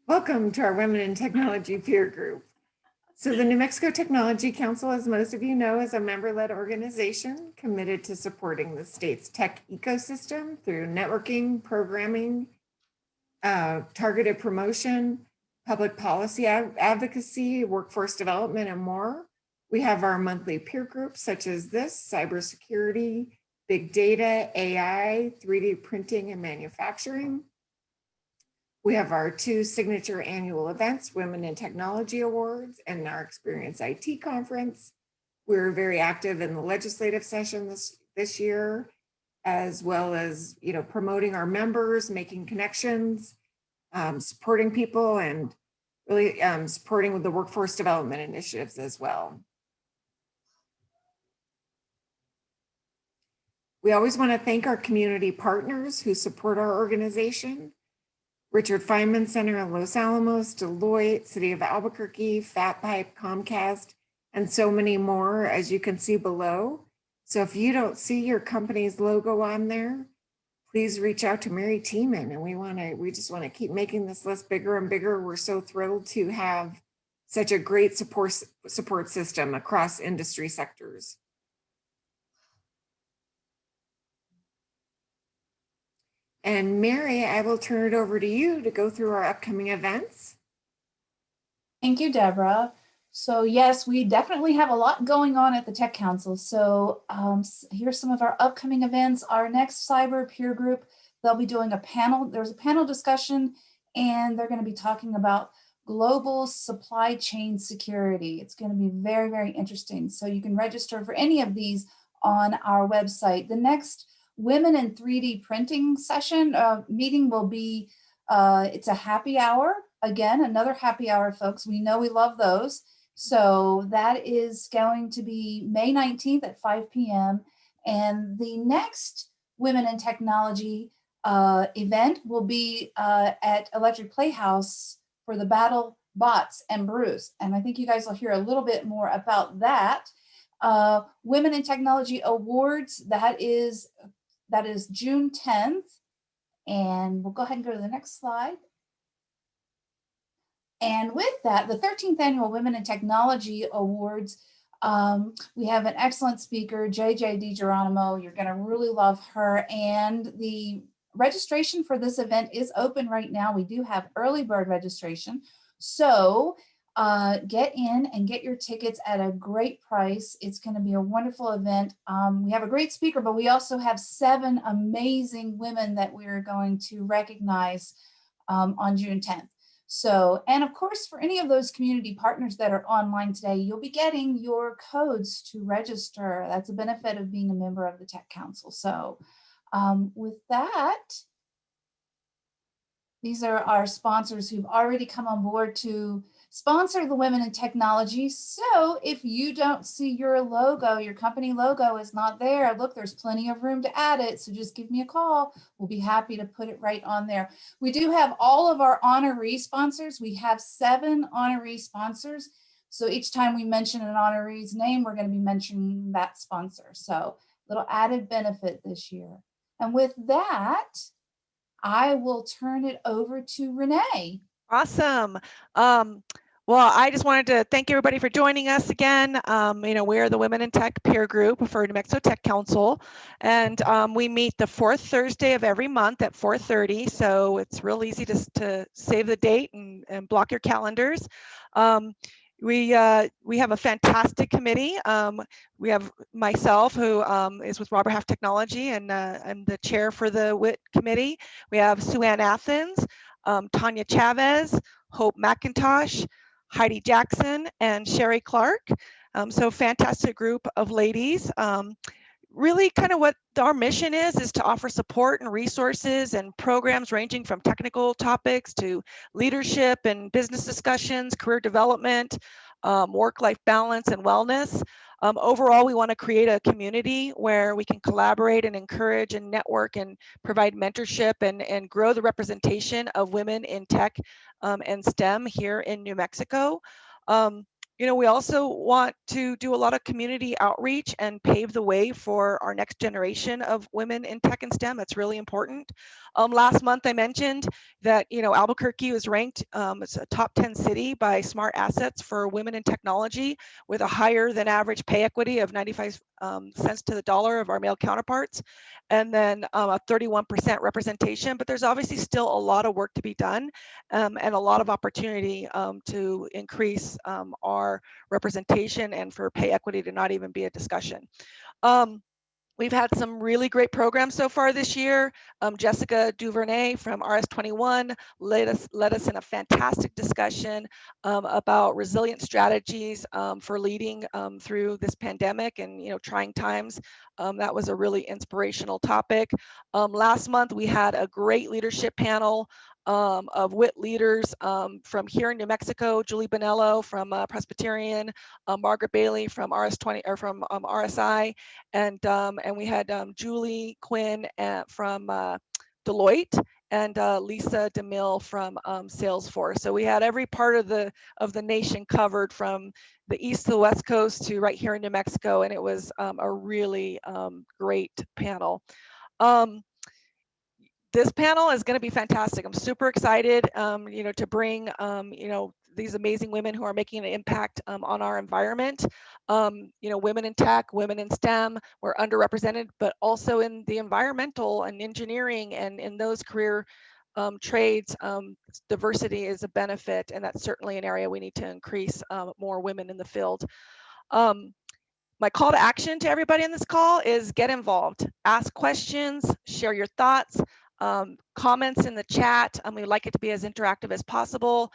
Welcome to our Women in Technology peer group. So the New Mexico Technology Council, as most of you know, is a member-led organization committed to supporting the state's tech ecosystem through networking, programming, targeted promotion, public policy advocacy, workforce development, and more. We have our monthly peer groups such as this: cybersecurity, big data, AI, 3D printing, and manufacturing. We have our two signature annual events, Women in Technology Awards and our Experience IT Conference. We're very active in the legislative session this year, as well as promoting our members, making connections, supporting people, and really supporting with the workforce development initiatives as well. We always want to thank our community partners who support our organization: Richard Feynman Center in Los Alamos, Deloitte, City of Albuquerque, FatPipe, Comcast, and so many more, as you can see below. So if you don't see your company's logo on there, please reach out to Mary Tiemann, and we just want to keep making this list bigger and bigger. We're so thrilled to have such a great support system across industry sectors. And Mary, I will turn it over to you to go through our upcoming events. Thank you, Deborah. So yes, we definitely have a lot going on at the Tech Council. So here's some of our upcoming events. Our next cyber peer group, they'll be doing a panel. There's a panel discussion, and they're going to be talking about global supply chain security. It's going to be very, very interesting. So you can register for any of these on our website. The next Women in 3D Printing session meeting will be, it's a happy hour. Again, another happy hour, folks. We know we love those. So that is going to be May 19th at 5 p.m. And the next Women in Technology event will be at Electric Playhouse for the Battle Bots and Brews. And I think you guys will hear a little bit more about that. Women in Technology Awards, that is June 10th. And we'll go ahead and go to the next slide. And with that, the 13th Annual Women in Technology Awards, we have an excellent speaker, JJ DiGeronimo. You're going to really love her. And the registration for this event is open right now. We do have early bird registration. So get in and get your tickets at a great price. It's going to be a wonderful event. We have a great speaker, but we also have 7 amazing women that we're going to recognize on June 10th. So, and of course, for any of those community partners that are online today, you'll be getting your codes to register. That's a benefit of being a member of the Tech Council. So with that, these are our sponsors who've already come on board to sponsor the Women in Technology. So if you don't see your logo, your company logo is not there, look, there's plenty of room to add it. So just give me a call. We'll be happy to put it right on there. We do have all of our honoree sponsors. We have 7 honoree sponsors. So each time we mention an honoree's name, we're going to be mentioning that sponsor. So little added benefit this year. And with that, I will turn it over to Renee. Awesome. Well, I just wanted to thank everybody for joining us again. We're the Women in Tech peer group for New Mexico Tech Council, and we meet the 4th Thursday of every month at 4:30. So it's real easy to save the date and block your calendars. We have a fantastic committee. We have myself, who is with Robert Half Technology, and I'm the chair for the WIT committee. We have Sue Ann Athens, Tanya Chavez, Hope McIntosh, Heidi Jackson, and Sherry Clark. So fantastic group of ladies. Really kind of what our mission is to offer support and resources and programs ranging from technical topics to leadership and business discussions, career development, work-life balance and wellness. Overall, we want to create a community where we can collaborate and encourage and network and provide mentorship and grow the representation of women in tech and STEM here in New Mexico. We also want to do a lot of community outreach and pave the way for our next generation of women in tech and STEM. It's really important. Last month I mentioned that, Albuquerque was ranked as a top 10 city by Smart Assets for women in technology, with a higher than average pay equity of 95 cents to the dollar of our male counterparts, and then a 31% representation. But there's obviously still a lot of work to be done, and a lot of opportunity to increase our representation, and for pay equity to not even be a discussion. We've had some really great programs so far this year. Jessica Duvernay from RS21 led us in a fantastic discussion about resilient strategies for leading through this pandemic and trying times. That was a really inspirational topic. Last month we had a great leadership panel of WIT leaders from here in New Mexico: Julie Bonello from Presbyterian, Margaret Bailey from RS20 or from RSI, and we had Julie Quinn from Deloitte, and Lisa DeMille from Salesforce. So we had every part of the nation covered, from the east to the west coast to right here in New Mexico, and it was a really great panel. This panel is going to be fantastic. I'm super excited, to bring, these amazing women who are making an impact on our environment. Women in tech, women in STEM, we're underrepresented, but also in the environmental and engineering and in those career trades, diversity is a benefit, and that's certainly an area we need to increase more women in the field. My call to action to everybody on this call is get involved, ask questions, share your thoughts, comments in the chat. We'd like it to be as interactive as possible.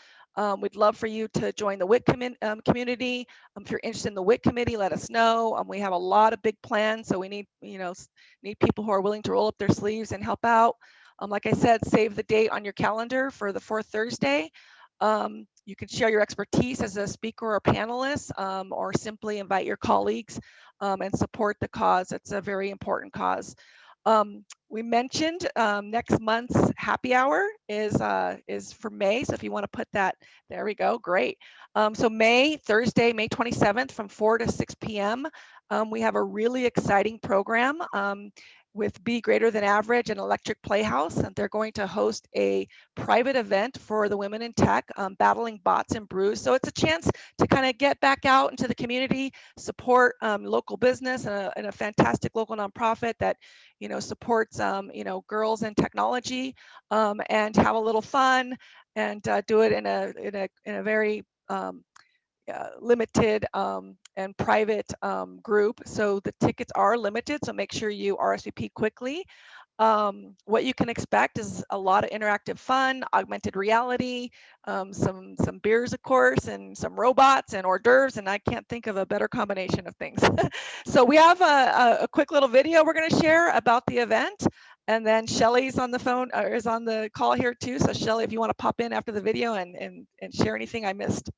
We'd love for you to join the WIT community. If you're interested in the WIT committee, let us know. We have a lot of big plans, so we need people who are willing to roll up their sleeves and help out. Like I said, save the date on your calendar for the fourth Thursday. You can share your expertise as a speaker or panelist, or simply invite your colleagues and support the cause. It's a very important cause. We mentioned next month's happy hour is for May. So if you want to put that, there we go, great. So Thursday, May 27th from 4 to 6 p.m. We have a really exciting program with Be Greater Than Average and Electric Playhouse, and they're going to host a private event for the women in tech, battling bots and brews. So it's a chance to kind of get back out into the community, support local business and a fantastic local nonprofit that supports girls in technology, and have a little fun and do it in a very limited and private group. So the tickets are limited, so make sure you RSVP quickly. What you can expect is a lot of interactive fun, augmented reality, some beers, of course, and some robots and hors d'oeuvres, and I can't think of a better combination of things. So we have a quick little video we're going to share about the event, and then Shelly's on the phone, or is on the call here too. So Shelly, if you want to pop in after the video and share anything I missed.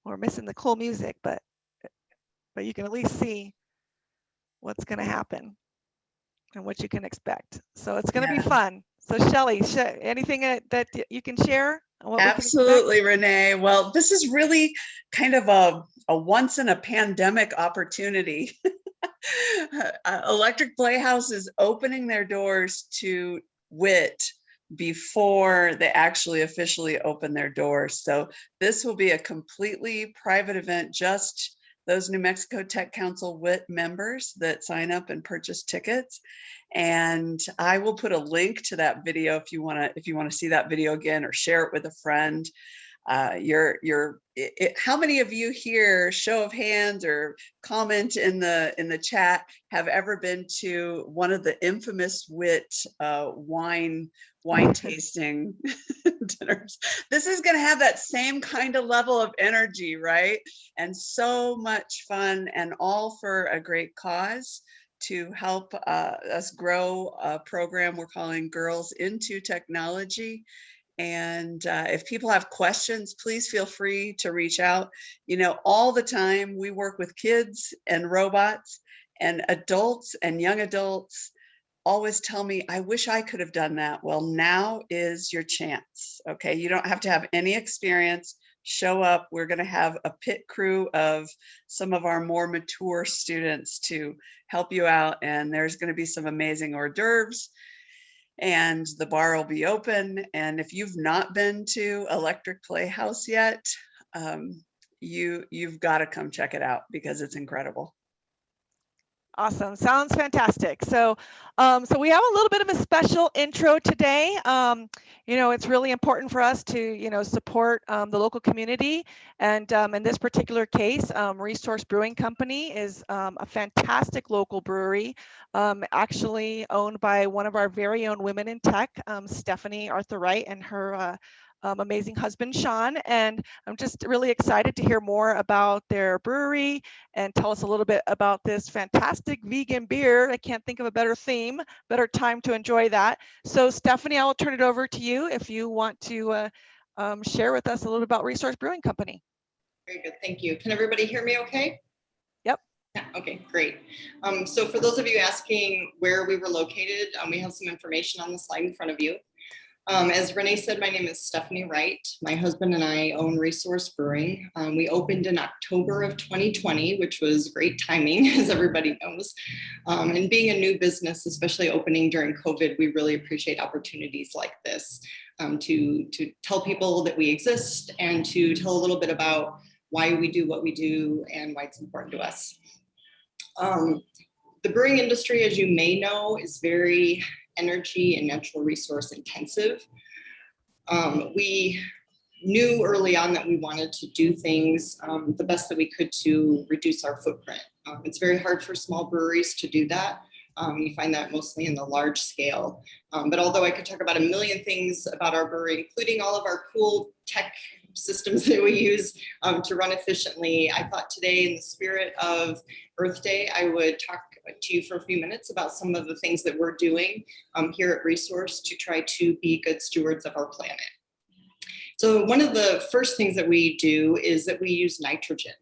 We're missing the cool music, but you can at least see what's going to happen and what you can expect. So it's going to be fun. So Shelly, anything that you can share? Absolutely, Renee. Well, this is really kind of a once in a pandemic opportunity. Electric Playhouse is opening their doors to WIT before they actually officially open their doors. So this will be a completely private event, just those New Mexico Tech Council WIT members that sign up and purchase tickets. And I will put a link to that video if you want to see that video again, or share it with a friend. How many of you here, show of hands or comment in the chat, have ever been to one of the infamous WIT wine tasting dinners? This is going to have that same kind of level of energy, right? And so much fun, and all for a great cause, to help us grow a program we're calling Girls into Technology. And if people have questions, please feel free to reach out. You know, all the time we work with kids and robots, and adults and young adults always tell me, I wish I could have done that. Well, now is your chance. Okay. You don't have to have any experience. Show up. We're going to have a pit crew of some of our more mature students to help you out. And there's going to be some amazing hors d'oeuvres, and the bar will be open. And if you've not been to Electric Playhouse yet, you've got to come check it out because it's incredible. Awesome. Sounds fantastic. So, so we have a little bit of a special intro today. You know, it's really important for us to, you know, support the local community. And in this particular case, Resource Brewing Company is a fantastic local brewery, actually owned by one of our very own women in tech, Stephanie Arthur-Wright, and her amazing husband, Sean. And I'm just really excited to hear more about their brewery and tell us a little bit about this fantastic vegan beer. I can't think of a better theme, better time to enjoy that. So Stephanie, I will turn it over to you if you want to share with us a little bit about Resource Brewing Company. Very good, thank you. Can everybody hear me okay? Yep. Yeah, okay, great. So for those of you asking where we were located, we have some information on the slide in front of you. As Renee said, my name is Stephanie Wright. My husband and I own Resource Brewing. We opened in October of 2020, which was great timing, as everybody knows. And being a new business, especially opening during COVID, we really appreciate opportunities like this to tell people that we exist and to tell a little bit about why we do what we do and why it's important to us. The brewing industry, as you may know, is very energy and natural resource intensive. We knew early on that we wanted to do things the best that we could to reduce our footprint. It's very hard for small breweries to do that. You find that mostly in the large scale. But although I could talk about a million things about our brewery, including all of our cool tech systems that we use to run efficiently, I thought today, in the spirit of Earth Day, I would talk to you for a few minutes about some of the things that we're doing here at Resource to try to be good stewards of our planet. So one of the first things that we do is that we use nitrogen.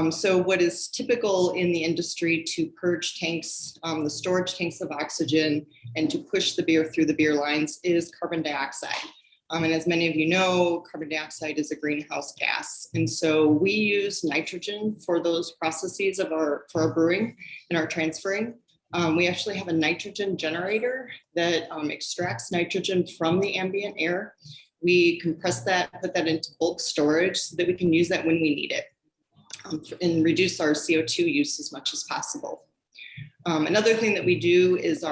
So what is typical in the industry to purge tanks, the storage tanks of oxygen, and to push the beer through the beer lines is carbon dioxide. And as many of you know, carbon dioxide is a greenhouse gas. And so we use nitrogen for those processes for our brewing and our transferring. We actually have a nitrogen generator that extracts nitrogen from the ambient air. We compress that, put that into bulk storage so that we can use that when we need it and reduce our CO2 use as much as possible. Another thing that we do is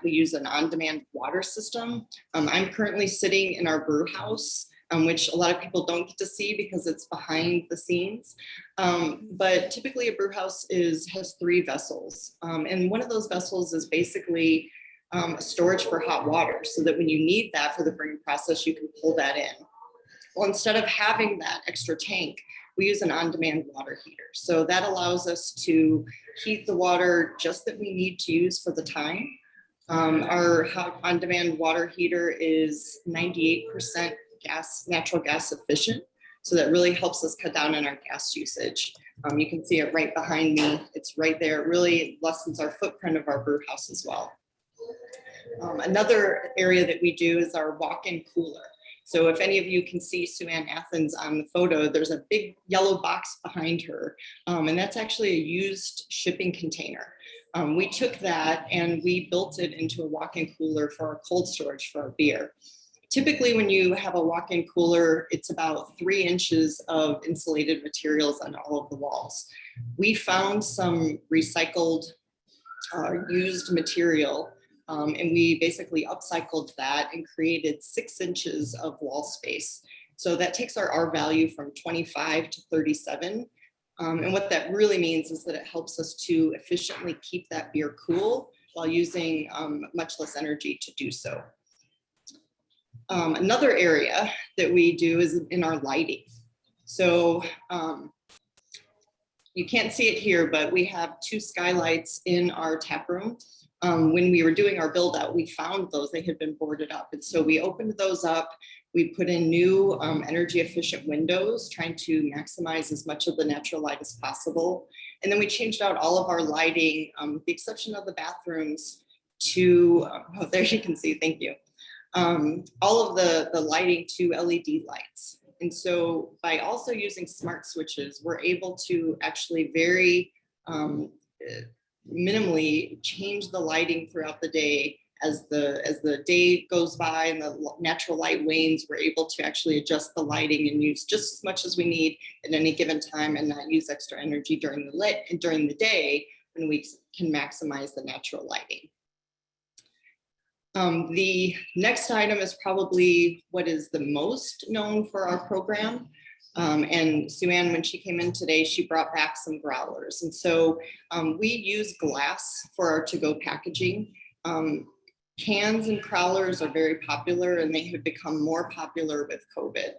we use an on-demand water system. I'm currently sitting in our brew house, which a lot of people don't get to see because it's behind the scenes. But typically a brew house has 3 vessels. And one of those vessels is basically a storage for hot water so that when you need that for the brewing process, you can pull that in. Well, instead of having that extra tank, we use an on-demand water heater. So that allows us to heat the water just that we need to use for the time. Our on-demand water heater is 98% natural gas efficient. So that really helps us cut down on our gas usage. You can see it right behind me. It's right there. It really lessens our footprint of our brew house as well. Another area that we do is our walk-in cooler. So if any of you can see Sue Ann Athens on the photo, there's a big yellow box behind her, and that's actually a used shipping container. We took that and we built it into a walk-in cooler for our cold storage for our beer. Typically, when you have a walk-in cooler, it's about 3 inches of insulated materials on all of the walls. We found some recycled used material, and we basically upcycled that and created 6 inches of wall space. So that takes our R value from 25 to 37. And what that really means is that it helps us to efficiently keep that beer cool while using much less energy to do so. Another area that we do is in our lighting. So, you can't see it here, but we have 2 skylights in our tap room. When we were doing our build out, we found those, they had been boarded up. And so we opened those up. We put in new energy efficient windows, trying to maximize as much of the natural light as possible. And then we changed out all of our lighting, with the exception of the bathrooms, to, oh, there you can see, thank you. All of the lighting to LED lights. And so by also using smart switches, we're able to actually very minimally change the lighting throughout the day. As the day goes by and the natural light wanes, we're able to actually adjust the lighting and use just as much as we need at any given time and not use extra energy during the day when we can maximize the natural lighting. The next item is probably what is the most known for our program. And Sue Ann, when she came in today, she brought back some growlers. And so we use glass for our to-go packaging. Cans and growlers are very popular, and they have become more popular with COVID.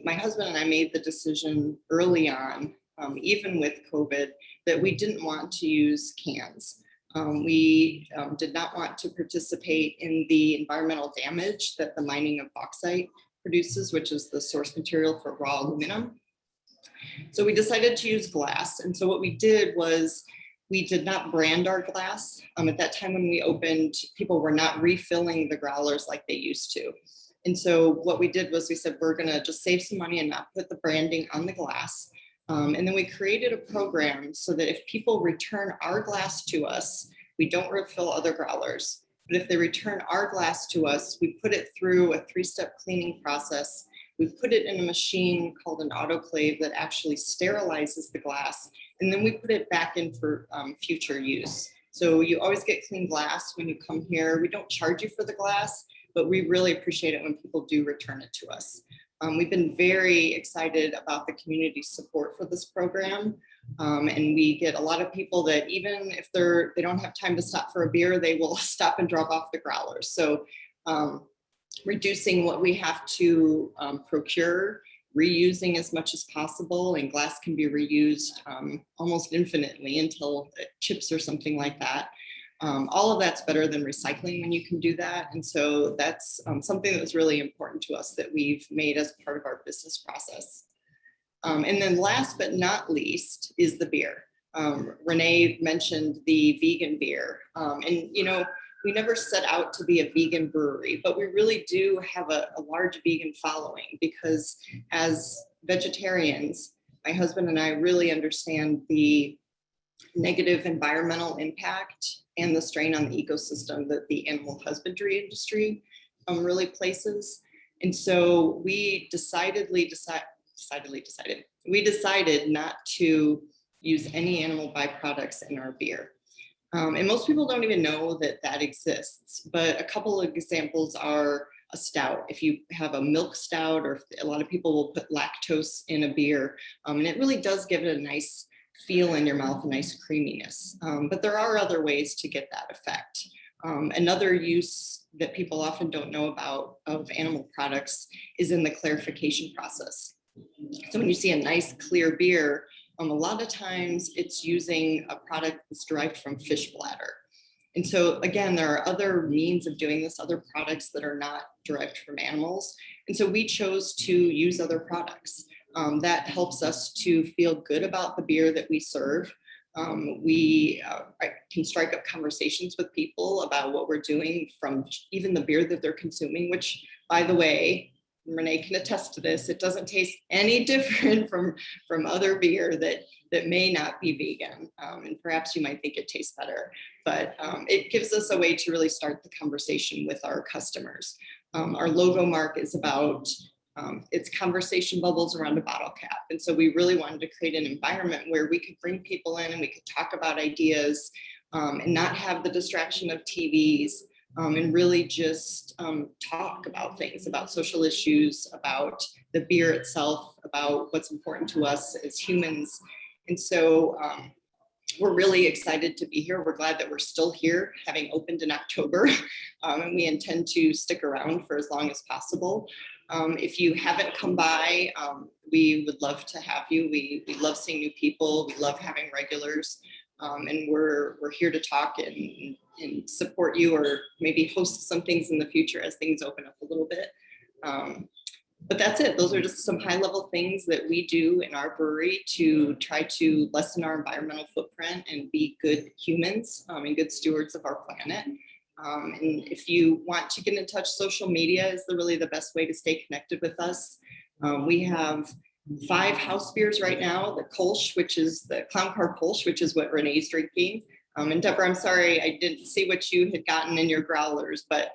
My husband and I made the decision early on, even with COVID, that we didn't want to use cans. We did not want to participate in the environmental damage that the mining of bauxite produces, which is the source material for raw aluminum. So we decided to use glass. And so what we did was we did not brand our glass. At that time when we opened, people were not refilling the growlers like they used to. And so what we did was we said, we're gonna just save some money and not put the branding on the glass. And then we created a program so that if people return our glass to us, we don't refill other growlers. But if they return our glass to us, we put it through a 3-step cleaning process. We put it in a machine called an autoclave that actually sterilizes the glass. And then we put it back in for future use. So you always get clean glass when you come here. We don't charge you for the glass, but we really appreciate it when people do return it to us. We've been very excited about the community support for this program. And we get a lot of people that even if they don't have time to stop for a beer, they will stop and drop off the growlers. So reducing what we have to procure, reusing as much as possible, and glass can be reused almost infinitely until it chips or something like that. All of that's better than recycling when you can do that. And so that's something that was really important to us that we've made as part of our business process. And then last but not least is the beer. Renee mentioned the vegan beer. And you know, we never set out to be a vegan brewery, but we really do have a large vegan following because as vegetarians, my husband and I really understand the negative environmental impact and the strain on the ecosystem that the animal husbandry industry really places. And so we decided not to use any animal byproducts in our beer. And most people don't even know that that exists, but a couple of examples are a stout. If you have a milk stout, or a lot of people will put lactose in a beer, and it really does give it a nice feel in your mouth, a nice creaminess. But there are other ways to get that effect. Another use that people often don't know about of animal products is in the clarification process. So when you see a nice clear beer, a lot of times it's using a product that's derived from fish bladder. And so again, there are other means of doing this, other products that are not derived from animals. And so we chose to use other products. That helps us to feel good about the beer that we serve. We can strike up conversations with people about what we're doing from even the beer that they're consuming, which, by the way, Renee can attest to this, it doesn't taste any different from other beer that may not be vegan. And perhaps you might think it tastes better, but it gives us a way to really start the conversation with our customers. Our logo mark is about it's conversation bubbles around a bottle cap. And so we really wanted to create an environment where we could bring people in and we could talk about ideas and not have the distraction of TVs. And really just talk about things, about social issues, about the beer itself, about what's important to us as humans. And so we're really excited to be here. We're glad that we're still here, having opened in October, and we intend to stick around for as long as possible. If you haven't come by, we would love to have you. We love seeing new people. We love having regulars. And we're here to talk and support you, or maybe host some things in the future as things open up a little bit. But that's it. Those are just some high level things that we do in our brewery to try to lessen our environmental footprint and be good humans and good stewards of our planet. And if you want to get in touch, social media is really the best way to stay connected with us. We have 5 house beers right now. The Kolsch, which is the Clown Car Kolsch, which is what Renee's drinking. And Deborah, I'm sorry, I didn't see what you had gotten in your growlers, but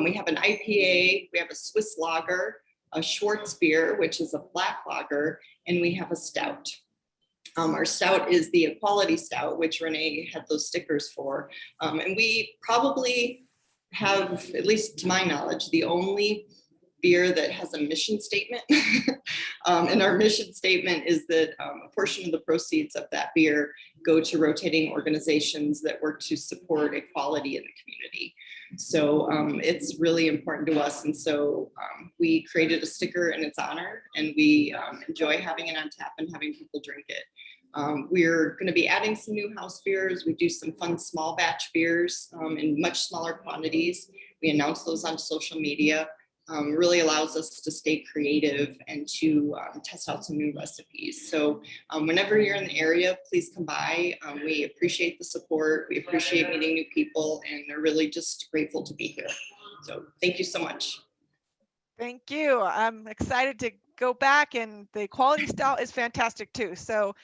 we have an IPA, we have a Swiss lager, a Schwartz beer, which is a black lager, and we have a stout. Our stout is the Equality Stout, which Renee had those stickers for. And we probably have, at least to my knowledge, the only beer that has a mission statement. And our mission statement is that a portion of the proceeds of that beer go to rotating organizations that work to support equality in the community. So it's really important to us. And so we created a sticker in its honor, and we enjoy having it on tap and having people drink it. We're going to be adding some new house beers. We do some fun small batch beers in much smaller quantities. We announce those on social media. Really allows us to stay creative and to test out some new recipes. So whenever you're in the area, please come by. We appreciate the support. We appreciate meeting new people, and they're really just grateful to be here. So thank you so much. Thank you. I'm excited to go back, and the Quality Stout is fantastic too. So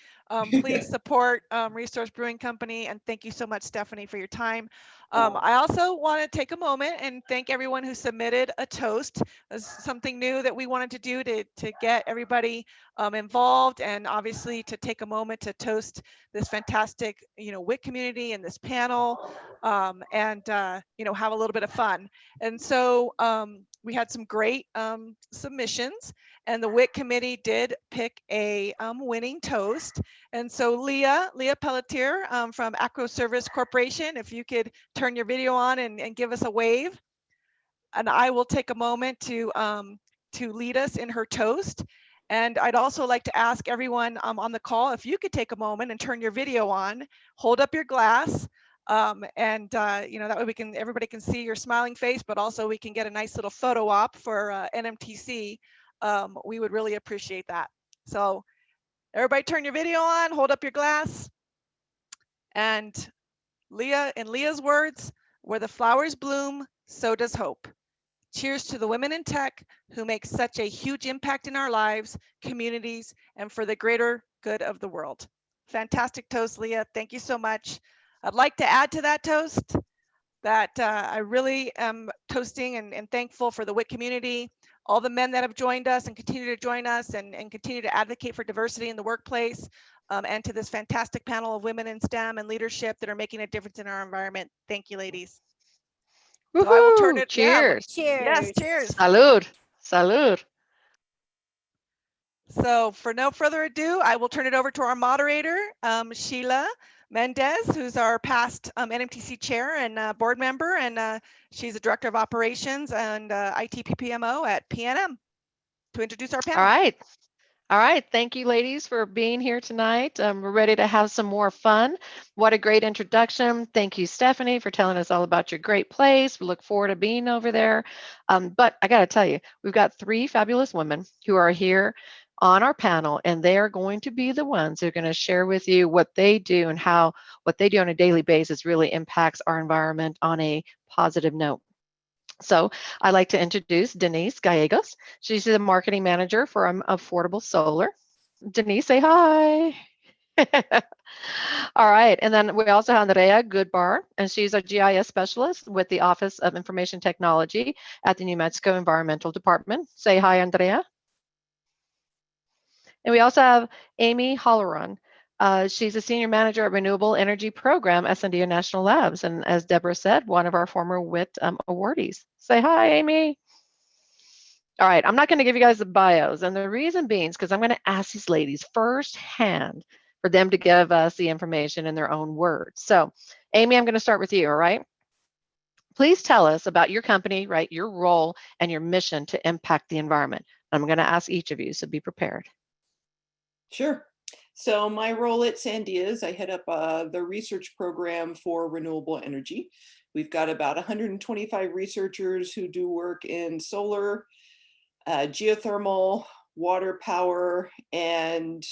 please support Resource Brewing Company, and thank you so much, Stephanie, for your time. I also want to take a moment and thank everyone who submitted a toast. It's something new that we wanted to do to get everybody involved, and obviously to take a moment to toast this fantastic, WIT community and this panel, and have a little bit of fun. And so we had some great submissions, and the WIT committee did pick a winning toast. And so Leah Pelletier from Acro Service Corporation, if you could turn your video on and give us a wave. And I will take a moment to lead us in her toast. And I'd also like to ask everyone on the call, if you could take a moment and turn your video on, hold up your glass, and that way everybody can see your smiling face, but also we can get a nice little photo op for NMTC. We would really appreciate that. So everybody turn your video on, hold up your glass. And Leah, in Leah's words, where the flowers bloom, so does hope. Cheers to the women in tech who make such a huge impact in our lives, communities, and for the greater good of the world. Fantastic toast, Leah. Thank you so much. I'd like to add to that toast that I really am toasting and thankful for the WIT community, all the men that have joined us and continue to join us and continue to advocate for diversity in the workplace, and to this fantastic panel of women in STEM and leadership that are making a difference in our environment. Thank you, ladies. So I will turn it. Cheers. Yeah, yes, cheers. Salud. Salud. So for no further ado, I will turn it over to our moderator, Sheila Mendez, who's our past NMTC chair and board member, and she's a director of operations and IT PPMO at PNM, to introduce our panel. All right. Thank you, ladies, for being here tonight. We're ready to have some more fun. What a great introduction. Thank you, Stephanie, for telling us all about your great place. We look forward to being over there. But I got to tell you, we've got 3 fabulous women who are here on our panel, and they are going to be the ones who are going to share with you what they do and how what they do on a daily basis really impacts our environment on a positive note. So I'd like to introduce Denise Gallegos. She's the marketing manager for Affordable Solar. Denise, say hi. All right. And then we also have Andrea Goodbar, and she's a GIS specialist with the Office of Information Technology at the New Mexico Environmental Department. Say hi, Andrea. And we also have Amy Holleran. She's a senior manager at Renewable Energy Program, S&D National Labs. And as Deborah said, one of our former WIT awardees. Say hi, Amy. All right, I'm not going to give you guys the bios. And the reason being is because I'm going to ask these ladies firsthand for them to give us the information in their own words. So, Amy, I'm going to start with you, all right? Please tell us about your company, right, your role and your mission to impact the environment. I'm going to ask each of you, so be prepared. Sure. So my role at Sandias, I head up the research program for renewable energy. We've got about 125 researchers who do work in solar, geothermal, water power, and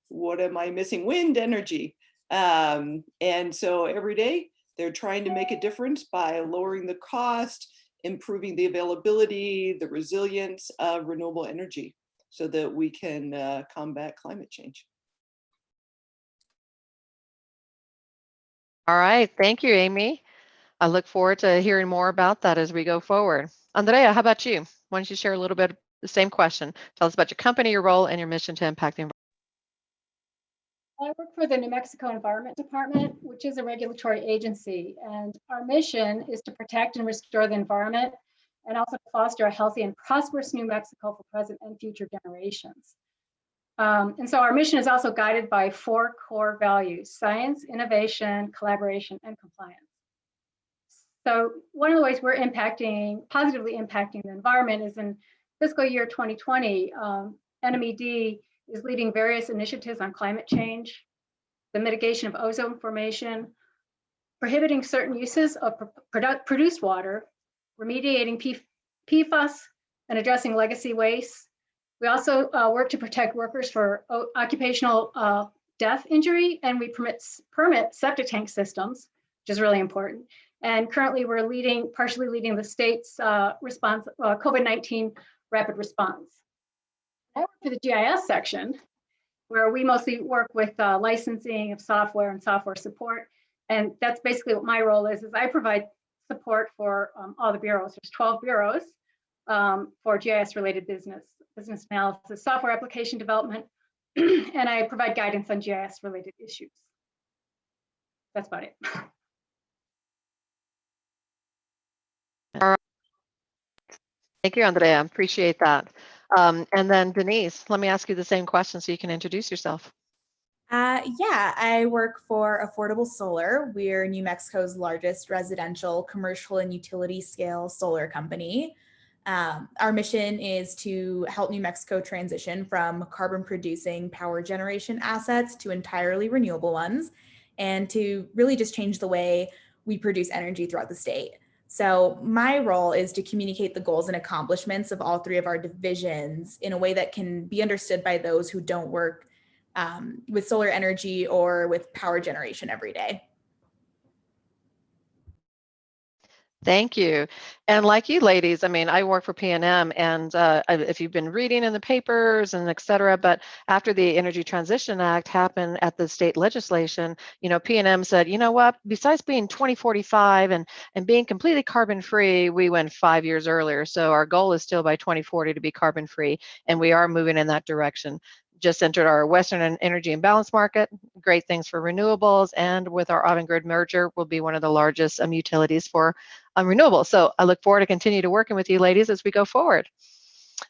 what am I missing? Wind energy. And so every day they're trying to make a difference by lowering the cost, improving the availability, the resilience of renewable energy so that we can combat climate change. All right, thank you, Amy. I look forward to hearing more about that as we go forward. Andrea, how about you? Why don't you share a little bit, the same question. Tell us about your company, your role, and your mission to impact the environment. I work for the New Mexico Environment Department, which is a regulatory agency, and our mission is to protect and restore the environment and also to foster a healthy and prosperous New Mexico for present and future generations. And so our mission is also guided by 4 core values: science, innovation, collaboration, and compliance. So one of the ways we're positively impacting the environment is in fiscal year 2020, NMED is leading various initiatives on climate change, the mitigation of ozone formation, prohibiting certain uses of produced water, remediating PFAS, and addressing legacy waste. We also work to protect workers for occupational death injury, and we permit septic tank systems, which is really important. And currently we're partially leading the state's COVID-19 rapid response. I work for the GIS section, where we mostly work with licensing of software and software support. And that's basically what my role is I provide support for all the bureaus. There's 12 bureaus for GIS related business analysis, software application development, and I provide guidance on GIS related issues. That's about it. All right. Thank you, Andrea. Appreciate that. And then Denise, let me ask you the same question so you can introduce yourself. Yeah, I work for Affordable Solar. We're New Mexico's largest residential, commercial, and utility scale solar company. Our mission is to help New Mexico transition from carbon producing power generation assets to entirely renewable ones, and to really just change the way we produce energy throughout the state. So my role is to communicate the goals and accomplishments of all 3 of our divisions in a way that can be understood by those who don't work with solar energy or with power generation every day. Thank you. And like you ladies, I mean, I work for PNM, and if you've been reading in the papers and et cetera, but after the Energy Transition Act happened at the state legislation, you know, PNM said, you know what, besides being 2045 and being completely carbon free, we went 5 years earlier. So our goal is still by 2040 to be carbon free, and we are moving in that direction. Just entered our Western Energy Imbalance Market, great things for renewables, and with our Avangrid merger, we'll be one of the largest utilities for renewables. So I look forward to continue to working with you ladies as we go forward.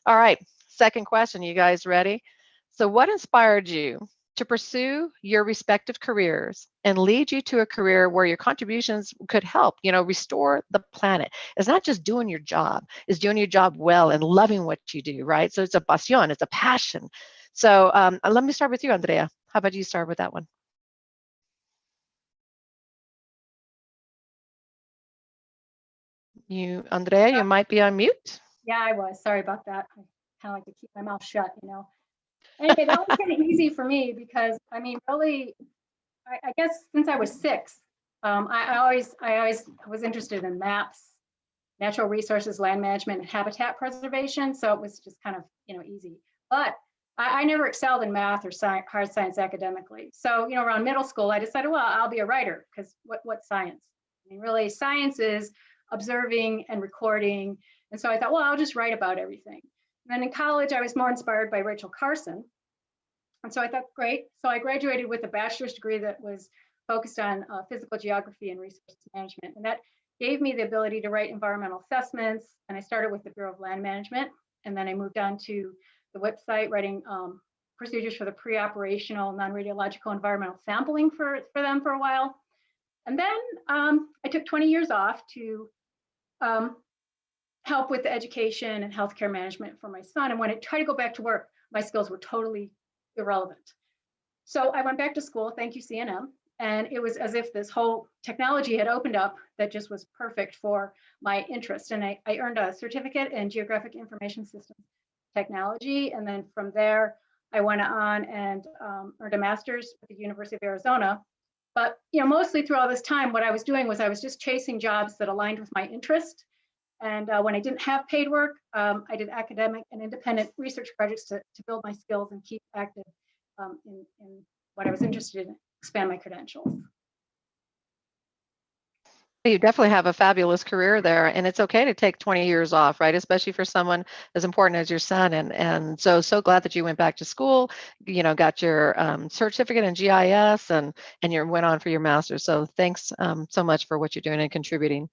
All right, second question, you guys ready? So what inspired you to pursue your respective careers and lead you to a career where your contributions could help, you know, restore the planet? It's not just doing your job, it's doing your job well and loving what you do, right? So it's a pasión, it's a passion. So let me start with you, Andrea. How about you start with that one? Andrea, you might be on mute. Yeah, I was. Sorry about that. I kind of like to keep my mouth shut, you know. Anyway, that was kind of easy for me because, I mean, really, I guess since I was 6, I always was interested in maps, natural resources, land management, and habitat preservation. So it was just kind of, you know, easy. But I never excelled in math or hard science academically. So, you know, around middle school, I decided, well, I'll be a writer, because what science? I mean, really, science is observing and recording. And so I thought, well, I'll just write about everything. And then in college, I was more inspired by Rachel Carson. And so I thought, great. So I graduated with a bachelor's degree that was focused on physical geography and resource management. And that gave me the ability to write environmental assessments. And I started with the Bureau of Land Management. And then I moved on to the WIT site, writing procedures for the pre-operational non-radiological environmental sampling for them for a while. And then I took 20 years off to help with the education and healthcare management for my son. And when I tried to go back to work, my skills were totally irrelevant. So I went back to school, thank you, CNM. And it was as if this whole technology had opened up that just was perfect for my interest. And I earned a certificate in geographic information systems technology. And then from there, I went on and earned a master's at the University of Arizona. But mostly through all this time, what I was doing was I was just chasing jobs that aligned with my interest. And when I didn't have paid work, I did academic and independent research projects to build my skills and keep active in what I was interested in, expand my credentials. You definitely have a fabulous career there, and it's okay to take 20 years off, right? Especially for someone as important as your son. And so glad that you went back to school, got your certificate in GIS and you went on for your master's. So thanks so much for what you're doing and contributing.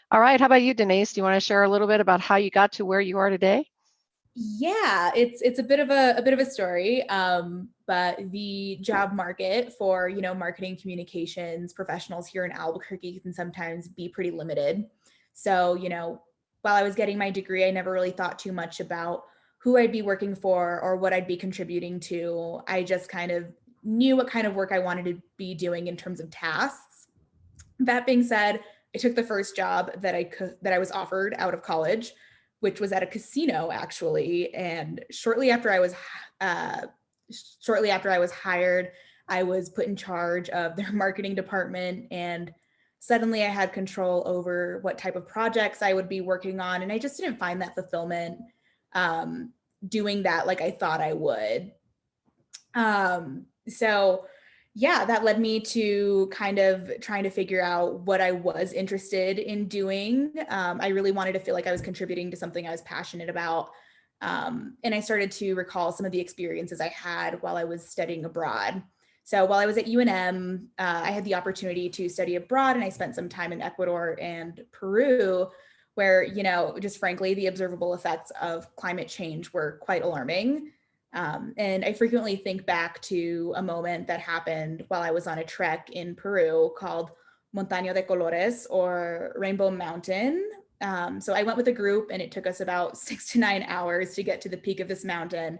All right, how about you, Denise? Do you want to share a little bit about how you got to where you are today? Yeah, it's a bit of a story, but the job market for marketing communications professionals here in Albuquerque can sometimes be pretty limited. So while I was getting my degree, I never really thought too much about who I'd be working for or what I'd be contributing to. I just kind of knew what kind of work I wanted to be doing in terms of tasks. That being said, I took the first job that I was offered out of college, which was at a casino actually. And shortly after I was hired, I was put in charge of their marketing department, and suddenly I had control over what type of projects I would be working on. And I just didn't find that fulfillment doing that like I thought I would. So yeah, that led me to kind of trying to figure out what I was interested in doing. I really wanted to feel like I was contributing to something I was passionate about. And I started to recall some of the experiences I had while I was studying abroad. So while I was at UNM, I had the opportunity to study abroad, and I spent some time in Ecuador and Peru, where, just frankly, the observable effects of climate change were quite alarming. And I frequently think back to a moment that happened while I was on a trek in Peru called Montaña de Colores, or Rainbow Mountain. So I went with a group, and it took us about 6 to 9 hours to get to the peak of this mountain.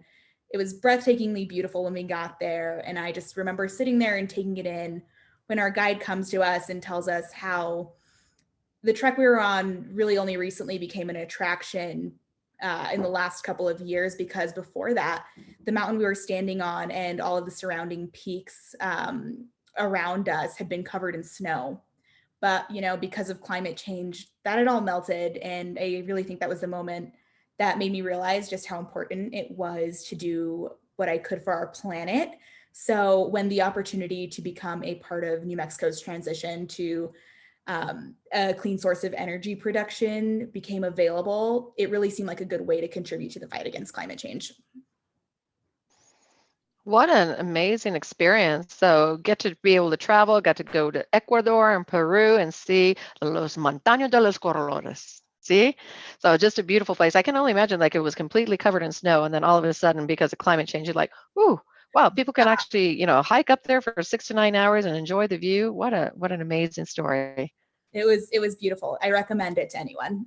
It was breathtakingly beautiful when we got there. And I just remember sitting there and taking it in when our guide comes to us and tells us how the trek we were on really only recently became an attraction in the last couple of years, because before that, the mountain we were standing on and all of the surrounding peaks around us had been covered in snow. But, because of climate change, that had all melted. And I really think that was the moment that made me realize just how important it was to do what I could for our planet. So when the opportunity to become a part of New Mexico's transition to a clean source of energy production became available, it really seemed like a good way to contribute to the fight against climate change. What an amazing experience. So get to be able to travel, got to go to Ecuador and Peru and see Los Montaños de los Colores. See? So just a beautiful place. I can only imagine like it was completely covered in snow, and then all of a sudden, because of climate change, you're like, ooh, wow, people can actually, hike up there for 6 to 9 hours and enjoy the view. What an amazing story. It was beautiful. I recommend it to anyone.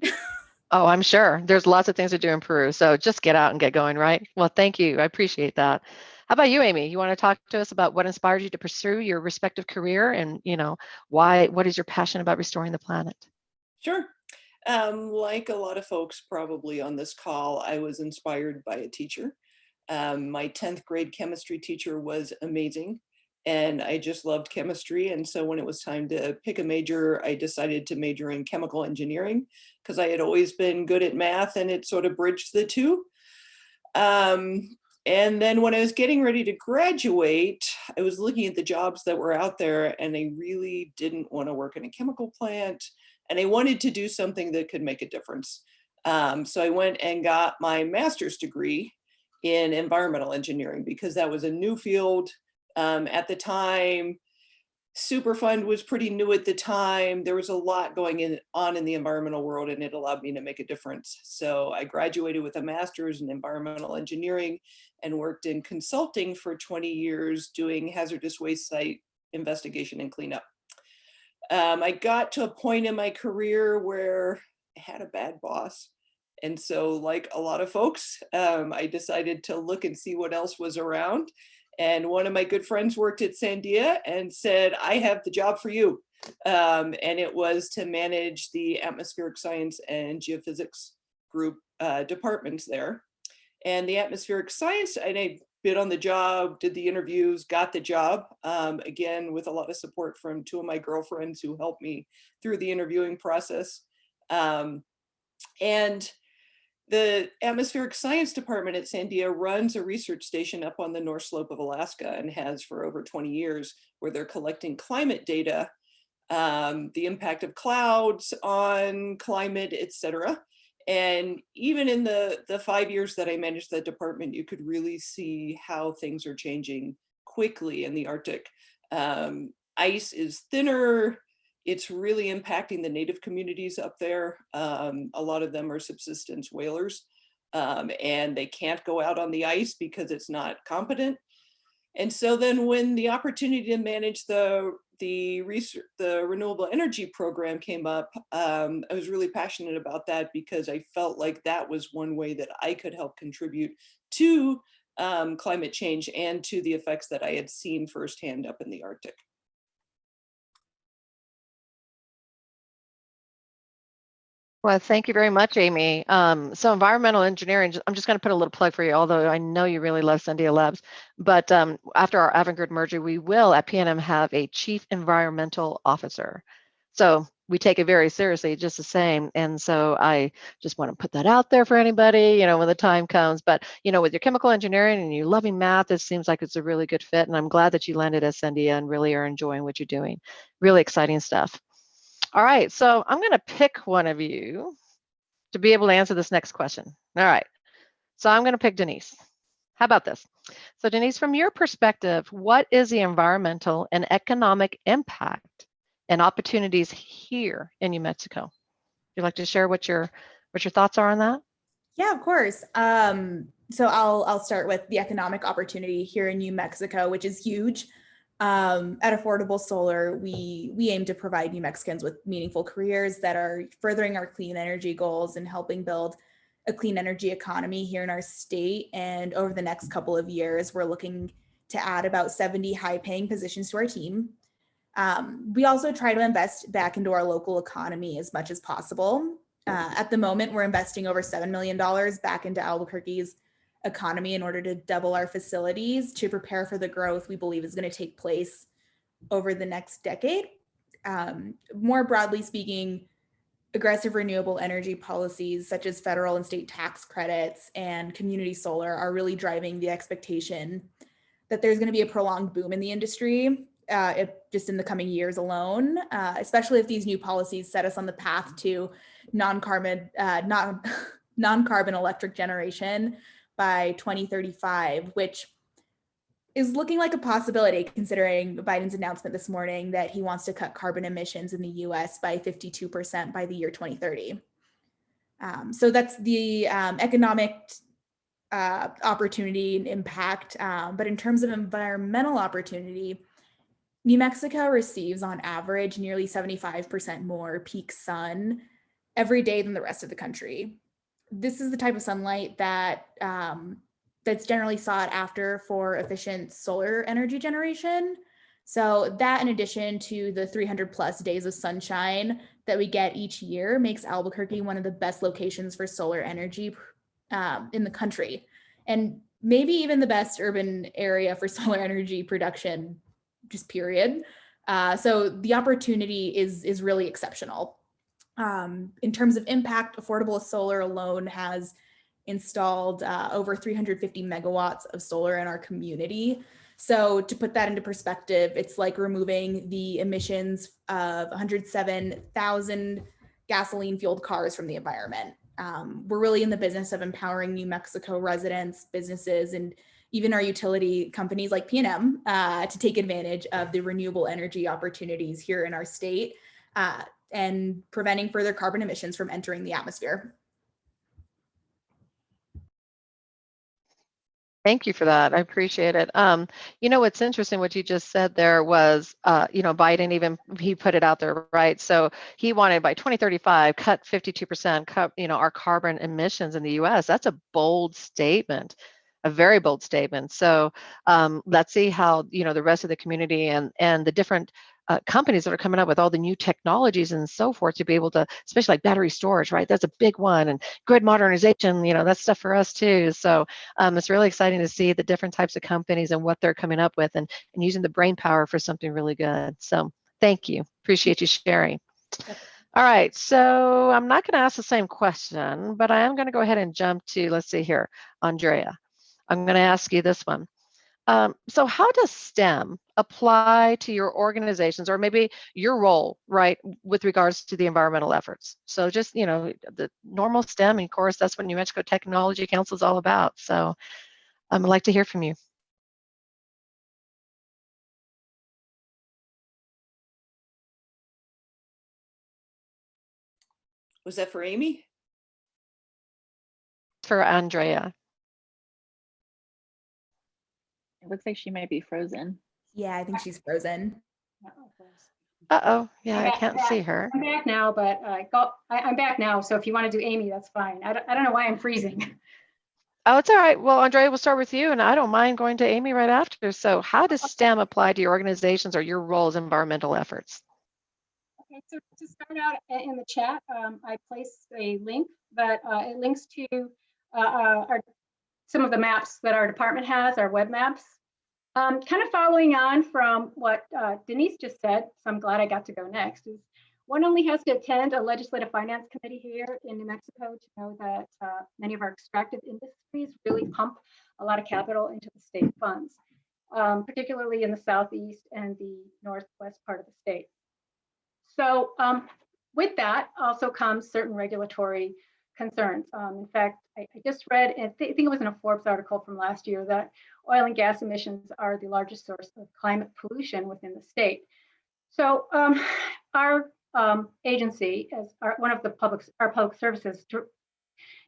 Oh, I'm sure. There's lots of things to do in Peru. So just get out and get going, right? Well, thank you. I appreciate that. How about you, Amy? You want to talk to us about what inspired you to pursue your respective career, and, what is your passion about restoring the planet? Sure. Like a lot of folks probably on this call, I was inspired by a teacher. My 10th grade chemistry teacher was amazing, and I just loved chemistry. And so when it was time to pick a major, I decided to major in chemical engineering because I had always been good at math, and it sort of bridged the two. And then when I was getting ready to graduate, I was looking at the jobs that were out there, and I really didn't want to work in a chemical plant, and I wanted to do something that could make a difference. So I went and got my master's degree in environmental engineering because that was a new field at the time. Superfund was pretty new at the time. There was a lot going on in the environmental world, and it allowed me to make a difference. So I graduated with a master's in environmental engineering and worked in consulting for 20 years doing hazardous waste site investigation and cleanup. I got to a point in my career where had a bad boss. And so, like a lot of folks, I decided to look and see what else was around. And one of my good friends worked at Sandia and said, I have the job for you. And it was to manage the atmospheric science and geophysics group departments there. And the atmospheric science, I bid on the job, did the interviews, got the job, again, with a lot of support from two of my girlfriends who helped me through the interviewing process. And the atmospheric science department at Sandia runs a research station up on the North Slope of Alaska and has for over 20 years, where they're collecting climate data, the impact of clouds on climate, etc. And even in the 5 years that I managed the department, you could really see how things are changing quickly in the Arctic. Ice is thinner. It's really impacting the native communities up there. A lot of them are subsistence whalers, and they can't go out on the ice because it's not competent. And so then when the opportunity to manage the renewable energy program came up, I was really passionate about that because I felt like that was one way that I could help contribute to climate change and to the effects that I had seen firsthand up in the Arctic. Well, thank you very much, Amy. So environmental engineering, I'm just going to put a little plug for you, although I know you really love Sandia Labs. But after our Avangard merger, we will at PNM have a chief environmental officer. So we take it very seriously, just the same. And so I just want to put that out there for anybody, when the time comes. But, with your chemical engineering and you loving math, it seems like it's a really good fit. And I'm glad that you landed at Sandia and really are enjoying what you're doing. Really exciting stuff. All right, so I'm going to pick one of you to be able to answer this next question. All right, so I'm going to pick Denise. How about this? So Denise, from your perspective, what is the environmental and economic impact and opportunities here in New Mexico? Would you like to share what your thoughts are on that? Yeah, of course. So I'll start with the economic opportunity here in New Mexico, which is huge. At Affordable Solar, we aim to provide New Mexicans with meaningful careers that are furthering our clean energy goals and helping build a clean energy economy here in our state. And over the next couple of years, we're looking to add about 70 high-paying positions to our team. We also try to invest back into our local economy as much as possible. At the moment, we're investing over $7 million back into Albuquerque's economy in order to double our facilities to prepare for the growth we believe is going to take place over the next decade. More broadly speaking, aggressive renewable energy policies such as federal and state tax credits and community solar are really driving the expectation that there's going to be a prolonged boom in the industry just in the coming years alone, especially if these new policies set us on the path to non-carbon electric generation by 2035, which is looking like a possibility considering Biden's announcement this morning that he wants to cut carbon emissions in the US by 52% by the year 2030. So that's the economic opportunity and impact. But in terms of environmental opportunity, New Mexico receives on average nearly 75% more peak sun every day than the rest of the country. This is the type of sunlight that that's generally sought after for efficient solar energy generation. So that, in addition to the 300 plus days of sunshine that we get each year, makes Albuquerque one of the best locations for solar energy in the country, and maybe even the best urban area for solar energy production, just period. So the opportunity is really exceptional. In terms of impact, Affordable Solar alone has installed over 350 megawatts of solar in our community. So to put that into perspective, it's like removing the emissions of 107,000 gasoline-fueled cars from the environment. We're really in the business of empowering New Mexico residents, businesses, and even our utility companies like PNM to take advantage of the renewable energy opportunities here in our state and preventing further carbon emissions from entering the atmosphere. Thank you for that. I appreciate it. You know, what's interesting, what you just said there was, you know, Biden even, he put it out there, right? So he wanted by 2035, cut 52%, cut, you know, our carbon emissions in the US. That's a bold statement, a very bold statement. So let's see how, you know, the rest of the community and the different companies that are coming up with all the new technologies and so forth to be able to, especially like battery storage, right? That's a big one. And grid modernization, you know, that's stuff for us too. So it's really exciting to see the different types of companies and what they're coming up with and using the brain power for something really good. So thank you. Appreciate you sharing. Yep. All right. So I'm not going to ask the same question, but I am going to go ahead and jump to, let's see here, Andrea. I'm going to ask you this one. So how does STEM apply to your organizations or maybe your role, right, with regards to the environmental efforts? So just, you know, the normal STEM, and of course, that's what New Mexico Technology Council is all about. So I'd like to hear from you. Was that for Amy? For Andrea. It looks like she might be frozen. Yeah, I think she's frozen. Uh-oh, yeah, I I'm can't back. see her. I'm back now, but I'm back now. So if you want to do Amy, that's fine. I don't know why I'm freezing. Oh, it's all right. Well, Andrea, we'll start with you, and I don't mind going to Amy right after. So how does STEM apply to your organizations or your roles in environmental efforts? Okay, so to start out in the chat, I placed a link that it links to some of the maps that our department has, our web maps. Kind of following on from what Denise just said, so I'm glad I got to go next, is one only has to attend a legislative finance committee here in New Mexico to know that many of our extractive industries really pump a lot of capital into the state funds, particularly in the southeast and the northwest part of the state. So with that also comes certain regulatory concerns. In fact, I just read, I think it was in a Forbes article from last year, that oil and gas emissions are the largest source of climate pollution within the state. So our agency, as one of the public services,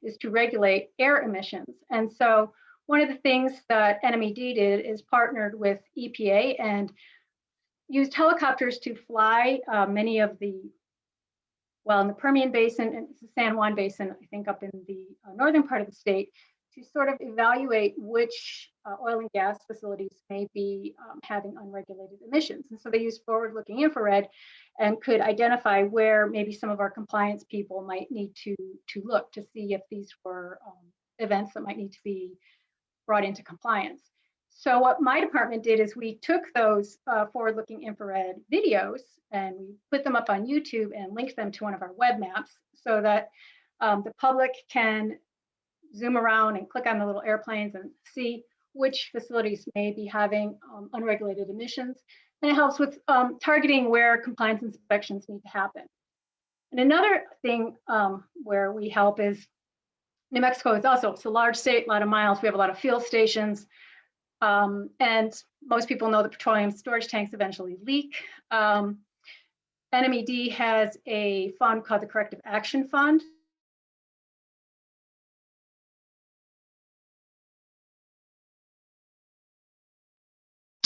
is to regulate air emissions. And so one of the things that NMED did is partnered with EPA and used helicopters to fly many of the, well, in the Permian Basin and the San Juan Basin, I think up in the northern part of the state, to sort of evaluate which oil and gas facilities may be having unregulated emissions. And so they used forward-looking infrared and could identify where maybe some of our compliance people might need to look to see if these were events that might need to be brought into compliance. So what my department did is we took those forward-looking infrared videos and we put them up on YouTube and linked them to one of our web maps so that the public can zoom around and click on the little airplanes and see which facilities may be having unregulated emissions. And it helps with targeting where compliance inspections need to happen. And another thing where we help is New Mexico is also, it's a large state, a lot of miles. We have a lot of fuel stations. And most people know that petroleum storage tanks eventually leak. NMED has a fund called the Corrective Action Fund.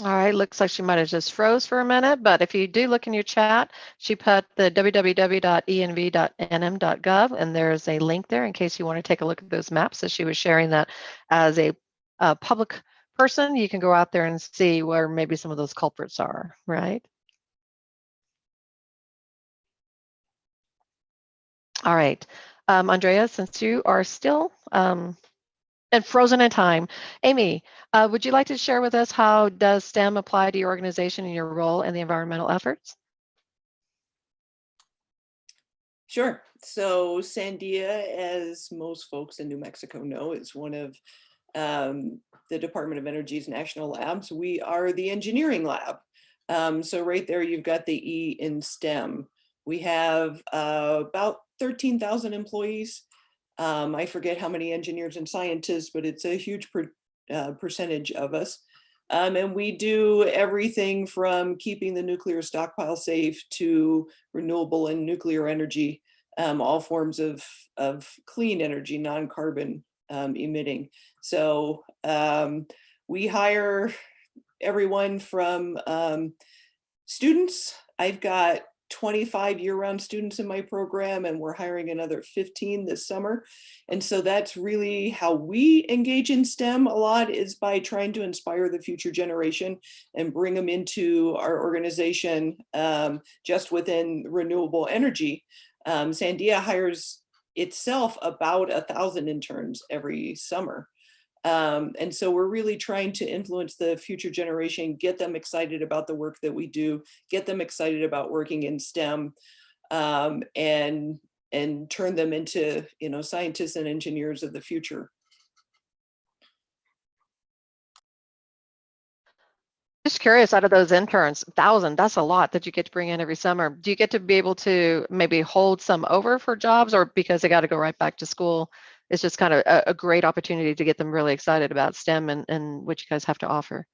All right, looks like she might have just froze for a minute, but if you do look in your chat, she put the www.env.nm.gov, and there's a link there in case you want to take a look at those maps. So she was sharing that as a public person. You can go out there and see where maybe some of those culprits are, right? All right, Andrea, since you are still and frozen in time. Amy, would you like to share with us how does STEM apply to your organization and your role in the environmental efforts? Sure. So Sandia, as most folks in New Mexico know, is one of the Department of Energy's national labs. We are the engineering lab. So right there, you've got the E in STEM. We have about 13,000 employees. I forget how many engineers and scientists, but it's a huge percentage of us. And we do everything from keeping the nuclear stockpile safe to renewable and nuclear energy, all forms of clean energy, non-carbon emitting. So we hire everyone from students. I've got 25 year-round students in my program, and we're hiring another 15 this summer. And so that's really how we engage in STEM a lot, is by trying to inspire the future generation and bring them into our organization. Just within renewable energy, Sandia hires itself about 1,000 interns every summer. And so we're really trying to influence the future generation, get them excited about the work that we do, get them excited about working in STEM, and turn them into, scientists and engineers of the future. Just curious, out of those interns, 1,000, that's a lot that you get to bring in every summer. Do you get to be able to maybe hold some over for jobs, or because they got to go right back to school? It's just kind of a great opportunity to get them really excited about STEM and what you guys have to offer.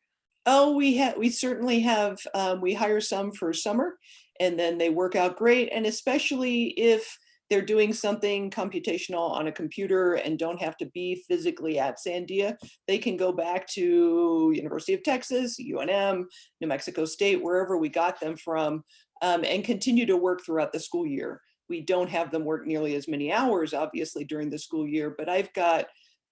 Oh, we certainly have. We hire some for summer, and then they work out great. And especially if they're doing something computational on a computer and don't have to be physically at Sandia, they can go back to University of Texas, UNM, New Mexico State, wherever we got them from, and continue to work throughout the school year. We don't have them work nearly as many hours, obviously, during the school year, but I've got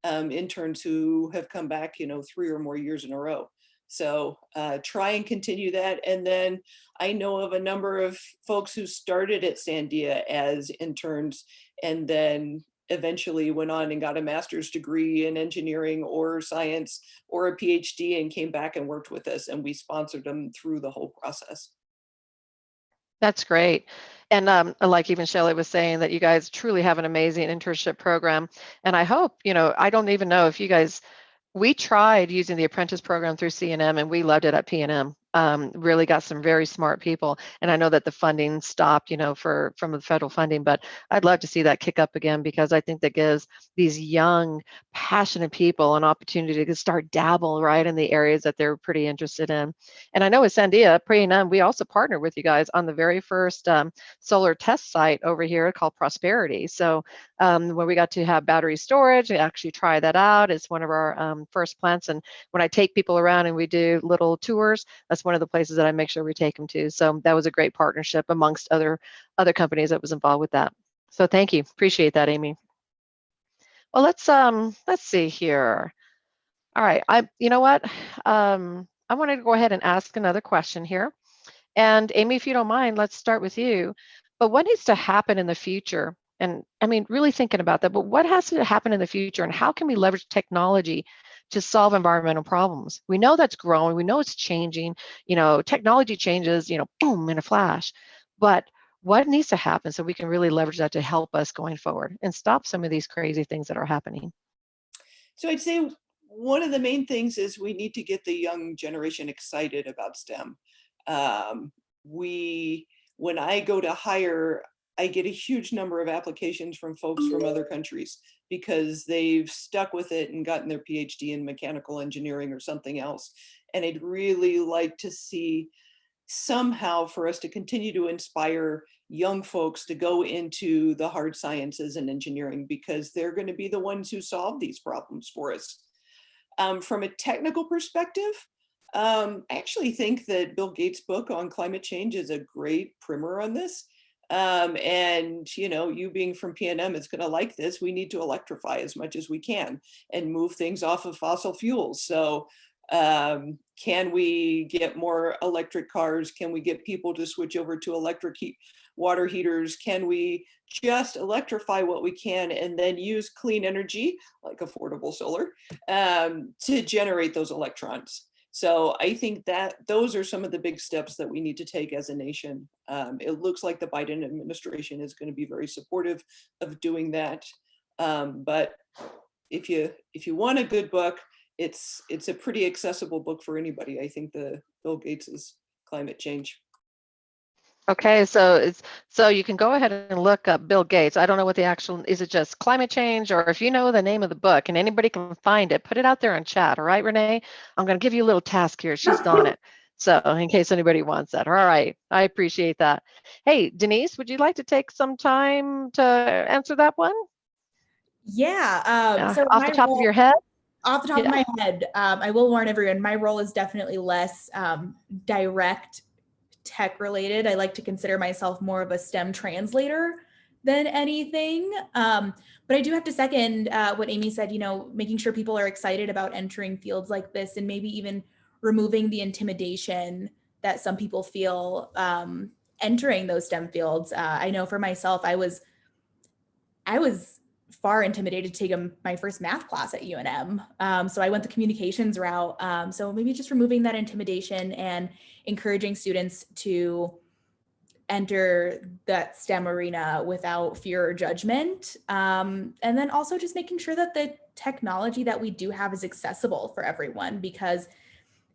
interns who have come back, 3 or more years in a row. So try and continue that. And then I know of a number of folks who started at Sandia as interns and then eventually went on and got a master's degree in engineering or science or a PhD and came back and worked with us, and we sponsored them through the whole process. That's great. And like even Shelley was saying, that you guys truly have an amazing internship program. And I hope, I don't even know if you guys, we tried using the apprentice program through C&M, and we loved it at P&M. Really got some very smart people. And I know that the funding stopped, from the federal funding, but I'd love to see that kick up again, because I think that gives these young, passionate people an opportunity to start dabble right in the areas that they're pretty interested in. And I know with Sandia, P&M, we also partnered with you guys on the very first solar test site over here called Prosperity. So when we got to have battery storage, we actually try that out. It's one of our first plants. And when I take people around and we do little tours, that's one of the places that I make sure we take them to. So that was a great partnership amongst other companies that was involved with that. So thank you. Appreciate that, Amy. Well, let's see here. All right. You know what? I wanted to go ahead and ask another question here. And Amy, if you don't mind, let's start with you. But what needs to happen in the future? And I mean, really thinking about that, but what has to happen in the future, and how can we leverage technology to solve environmental problems? We know that's growing. We know it's changing. Technology changes, boom, in a flash. But what needs to happen so we can really leverage that to help us going forward and stop some of these crazy things that are happening? So I'd say one of the main things is we need to get the young generation excited about STEM. When I go to hire, I get a huge number of applications from folks from other countries because they've stuck with it and gotten their PhD in mechanical engineering or something else. And I'd really like to see somehow for us to continue to inspire young folks to go into the hard sciences and engineering, because they're going to be the ones who solve these problems for us. From a technical perspective, I actually think that Bill Gates' book on climate change is a great primer on this. And you being from P&M is going to like this. We need to electrify as much as we can and move things off of fossil fuels. So can we get more electric cars? Can we get people to switch over to electric water heaters? Can we just electrify what we can and then use clean energy like affordable solar to generate those electrons? So I think that those are some of the big steps that we need to take as a nation. It looks like the Biden administration is going to be very supportive of doing that. But if you want a good book, it's a pretty accessible book for anybody. I think the Bill Gates's Climate Change. Okay, so you can go ahead and look up Bill Gates. I don't know what the actual, is it just climate change, or if you know the name of the book and anybody can find it, put it out there in chat. All right, Renee, I'm going to give you a little task here. She's on it. So in case anybody wants that. All right, I appreciate that. Hey, Denise, would you like to take some time to answer that one? Yeah. Off the top of your head? Off the top Yeah. of my head, I will warn everyone, my role is definitely less direct tech related. I like to consider myself more of a STEM translator than anything. But I do have to second what Amy said, making sure people are excited about entering fields like this and maybe even removing the intimidation that some people feel entering those STEM fields. I know for myself, I was far intimidated to take my first math class at UNM. So I went the communications route. So maybe just removing that intimidation and encouraging students to enter that STEM arena without fear or judgment. And then also just making sure that the technology that we do have is accessible for everyone, because,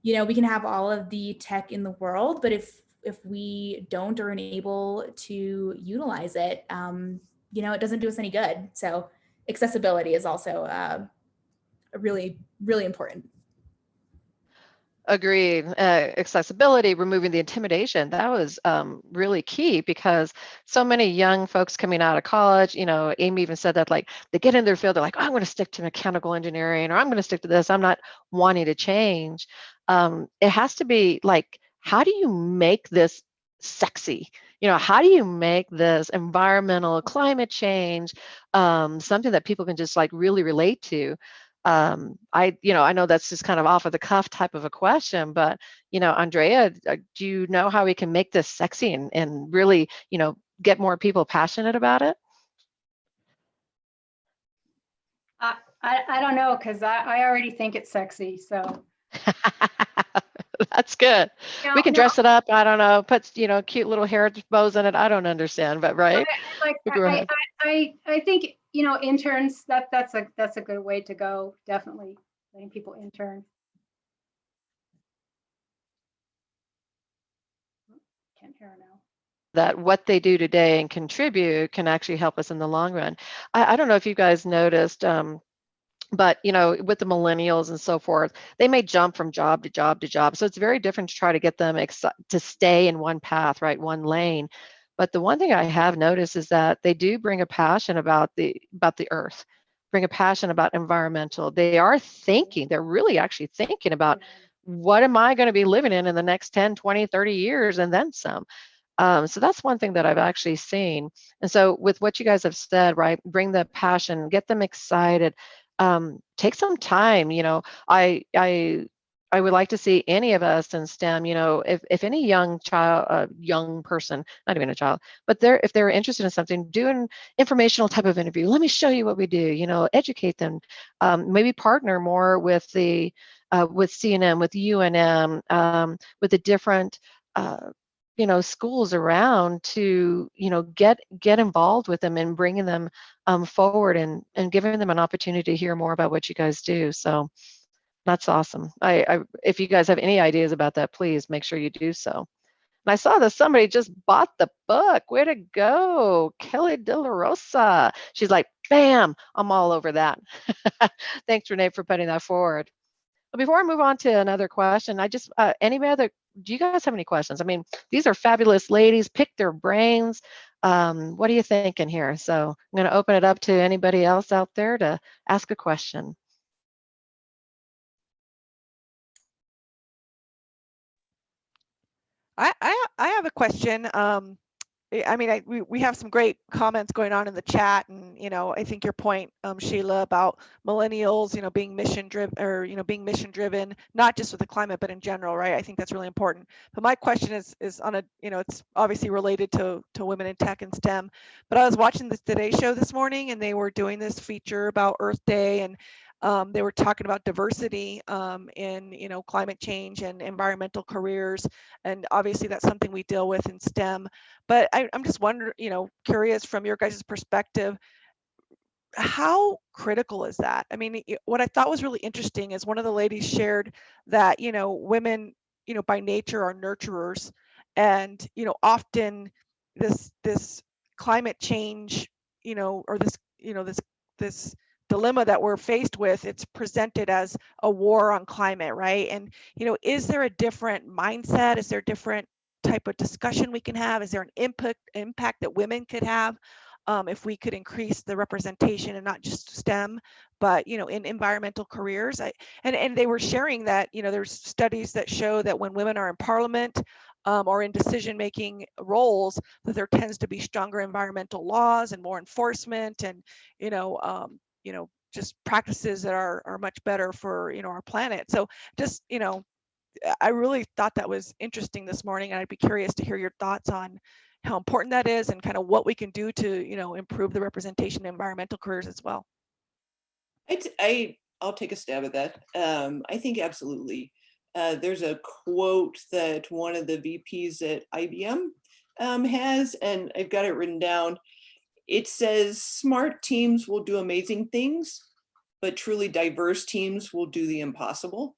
we can have all of the tech in the world, but if we don't or aren't able to utilize it, it doesn't do us any good. So accessibility is also really, really important. Agreed. Accessibility, removing the intimidation, that was really key, because so many young folks coming out of college, Amy even said that, like, they get in their field, they're like, oh, I'm going to stick to mechanical engineering, or I'm going to stick to this. I'm not wanting to change. It has to be like, how do you make this sexy? How do you make this environmental climate change something that people can just like really relate to? I know that's just kind of off of the cuff type of a question, but Andrea, do you know how we can make this sexy and really, get more people passionate about it? I don't know, because I already think it's sexy. So That's good. We can no, dress it up. I don't know, put cute little hair bows in it. I don't understand, but right. Go ahead. I think interns, that's a good way to go. Definitely letting people intern. Can't hear now. That what they do today and contribute can actually help us in the long run. I don't know if you guys noticed, but with the millennials and so forth, they may jump from job to job to job. So it's very different to try to get them to stay in one path, right, one lane. But the one thing I have noticed is that they do bring a passion about the earth, bring a passion about environmental. They're really actually thinking about, what am I going to be living in the next 10, 20, 30 years, and then some. So that's one thing that I've actually seen. And so with what you guys have said, right, bring the passion, get them excited, take some time. I would like to see any of us in STEM, if any young child, young person, not even a child, but if they're interested in something, do an informational type of interview. Let me show you what we do, educate them, maybe partner more with with CNM, with UNM, with the different schools around to get involved with them and bringing them forward and giving them an opportunity to hear more about what you guys do. So that's awesome. If you guys have any ideas about that, please make sure you do so. And I saw that somebody just bought the book. Way to go, Kelly De La Rosa. She's like, bam, I'm all over that. Thanks, Renee, for putting that forward. But before I move on to another question, do you guys have any questions? I mean, these are fabulous ladies. Pick their brains. What are you thinking here? So I'm going to open it up to anybody else out there to ask a question. I have a question. I mean, we have some great comments going on in the chat, and I think your point, Sheila, about millennials, being mission driven, not just with the climate, but in general, right? I think that's really important. But my question is on a, it's obviously related to women in tech and STEM. But I was watching the Today Show this morning, and they were doing this feature about Earth Day, and they were talking about diversity in climate change and environmental careers, and obviously that's something we deal with in STEM. But I'm just wondering, curious from your guys' perspective, how critical is that? I mean, what I thought was really interesting is one of the ladies shared that women by nature are nurturers, and often this climate change or this dilemma that we're faced with, it's presented as a war on climate, right? And is there a different mindset? Is there a different type of discussion we can have? Is there an impact that women could have if we could increase the representation and not just STEM, but in environmental careers. And they were sharing that there's studies that show that when women are in parliament or in decision-making roles, that there tends to be stronger environmental laws and more enforcement, and just practices that are much better for our planet. So just I really thought that was interesting this morning, and I'd be curious to hear your thoughts on how important that is and kind of what we can do to improve the representation in environmental careers as well. I'll take a stab at that. I think absolutely. There's a quote that one of the VPs at IBM has, and I've got it written down. It says, smart teams will do amazing things, but truly diverse teams will do the impossible.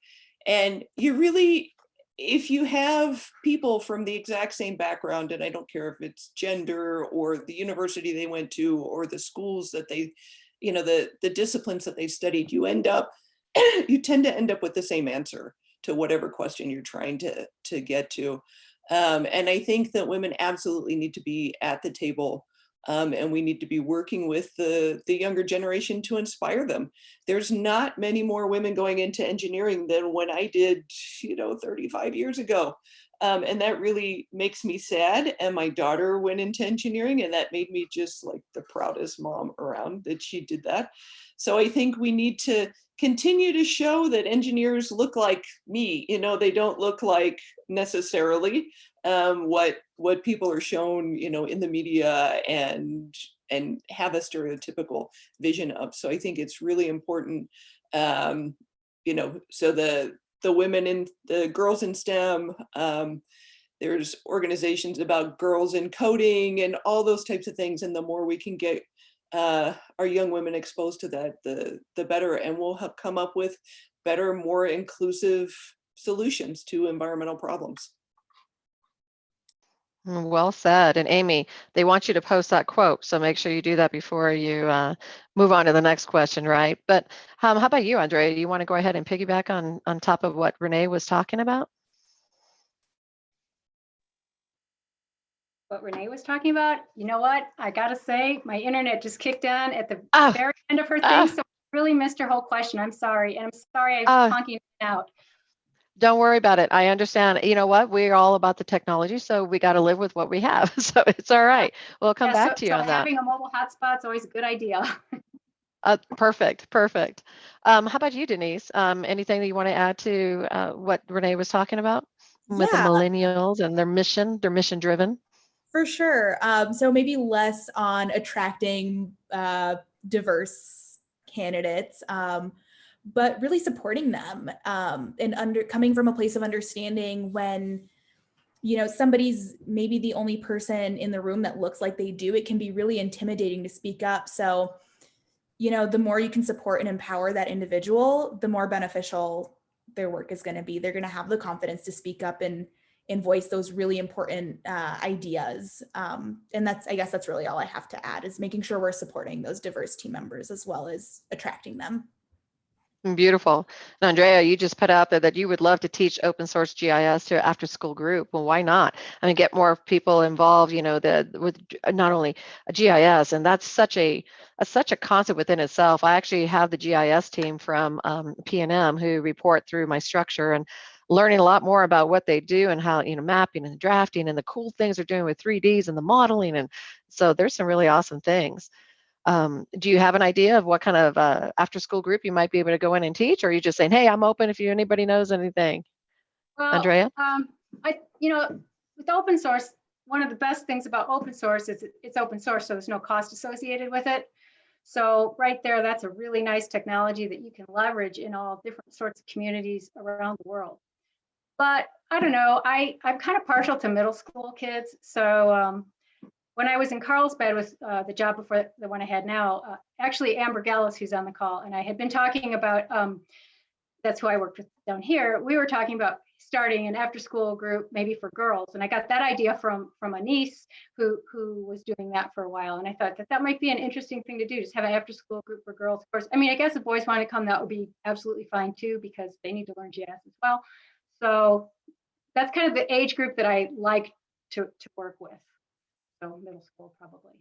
And you really, if you have people from the exact same background, and I don't care if it's gender or the university they went to or the schools that they, the disciplines that they studied, you tend to end up with the same answer to whatever question you're trying to get to. And I think that women absolutely need to be at the table. And we need to be working with the younger generation to inspire them. There's not many more women going into engineering than when I did, 35 years ago. And that really makes me sad. And my daughter went into engineering, and that made me just like the proudest mom around that she did that. So I think we need to continue to show that engineers look like me. They don't look like necessarily what people are shown, in the media and have a stereotypical vision of. So I think it's really important, so the women in the girls in STEM, there's organizations about girls in coding and all those types of things. And the more we can get our young women exposed to that, the better, and we'll have come up with better, more inclusive solutions to environmental problems. Well said. And Amy, they want you to post that quote, so make sure you do that before you move on to the next question, right? But how about you, Andrea? You want to go ahead and piggyback on top of what Renee was talking about? What Renee was talking about, you know what? I gotta say, my internet just kicked on at the very end of her thing, so I really missed her whole question. I'm sorry, and I'm sorry I was honking out. Don't worry about it. I understand. You know what? We're all about the technology, so we got to live with what we have. So it's all right. We'll come back to you on that. Having a mobile hotspot is always a good idea. Perfect. How about you, Denise? Anything that you want to add to what Renee was talking about with the millennials and their mission driven? For sure. So maybe less on attracting diverse candidates, but really supporting them and coming from a place of understanding when, somebody's maybe the only person in the room that looks like they do, it can be really intimidating to speak up. So, the more you can support and empower that individual, the more beneficial their work is going to be. They're going to have the confidence to speak up and voice those really important ideas. And I guess that's really all I have to add, is making sure we're supporting those diverse team members as well as attracting them. Beautiful. And Andrea, you just put out there that you would love to teach open source GIS to after school group. Well, why not? I mean, get more people involved, with not only a GIS, and that's such a concept within itself. I actually have the GIS team from P&M who report through my structure and learning a lot more about what they do and how, mapping and drafting and the cool things they're doing with 3Ds and the modeling. And so there's some really awesome things. Do you have an idea of what kind of after school group you might be able to go in and teach, or are you just saying, hey, I'm open if anybody knows anything? Well, Andrea? With open source, one of the best things about open source is it's open source, so there's no cost associated with it. So right there, that's a really nice technology that you can leverage in all different sorts of communities around the world. But I don't know, I'm kind of partial to middle school kids. So when I was in Carlsbad with the job before the one I had now, actually Amber Gallis, who's on the call, and I had been talking about, that's who I worked with down here. We were talking about starting an after school group, maybe for girls. And I got that idea from a niece who was doing that for a while. And I thought that might be an interesting thing to do, just have an after school group for girls. Of course, I mean, I guess if boys want to come, that would be absolutely fine too, because they need to learn GIS as well. So that's kind of the age group that I like to work with. So middle school, probably.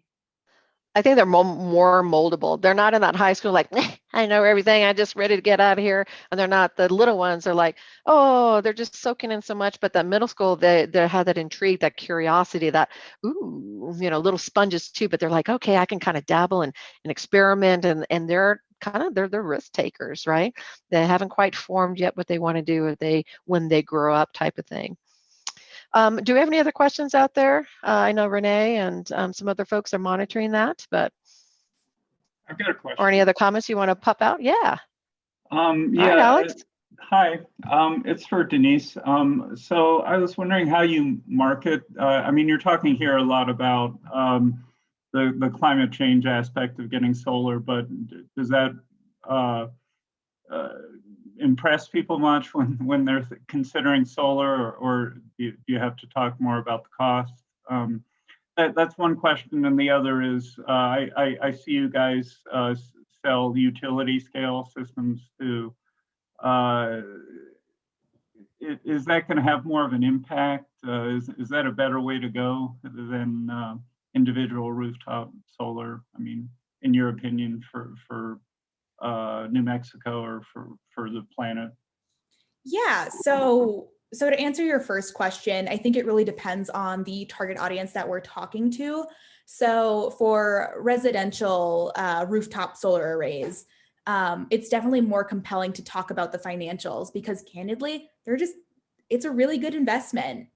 I think they're more moldable. They're not in that high school like, I know everything. I'm just ready to get out of here. And they're not. The little ones are like, oh, they're just soaking in so much. But the middle school, they have that intrigue, that curiosity, that ooh, little sponges too. But they're like, okay, I can kind of dabble and experiment, and they're kind of they're risk takers, right? They haven't quite formed yet what they want to do when they grow up, type of thing. Do we have any other questions out there? I know Renee and some other folks are monitoring that, but I've got a question. or any other comments you want to pop out? Yeah. Yeah. All right, Alex. Hi. It's for Denise. So I was wondering how you market. I mean, you're talking here a lot about the climate change aspect of getting solar, but does that impress people much when they're considering solar, or do you have to talk more about the cost? That's one question, and the other is I see you guys sell utility scale systems too. Is that going to have more of an impact? Is that a better way to go than individual rooftop solar? I mean, in your opinion, for New Mexico or for the planet? Yeah, so to answer your first question, I think it really depends on the target audience that we're talking to. So for residential rooftop solar arrays, it's definitely more compelling to talk about the financials because candidly, it's a really good investment.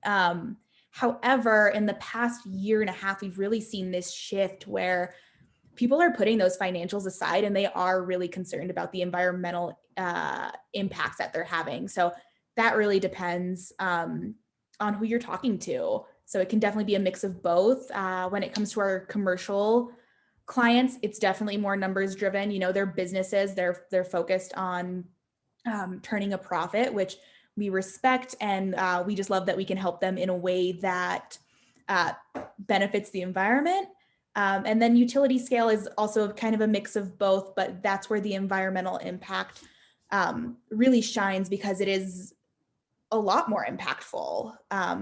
However, in the past year and a half, we've really seen this shift where people are putting those financials aside and they are really concerned about the environmental impacts that they're having. So that really depends on who you're talking to. So it can definitely be a mix of both. When it comes to our commercial clients, it's definitely more numbers driven. They're businesses, they're focused on turning a profit, which we respect. And we just love that we can help them in a way that benefits the environment. And then utility scale is also kind of a mix of both, but that's where the environmental impact really shines because it is a lot more impactful.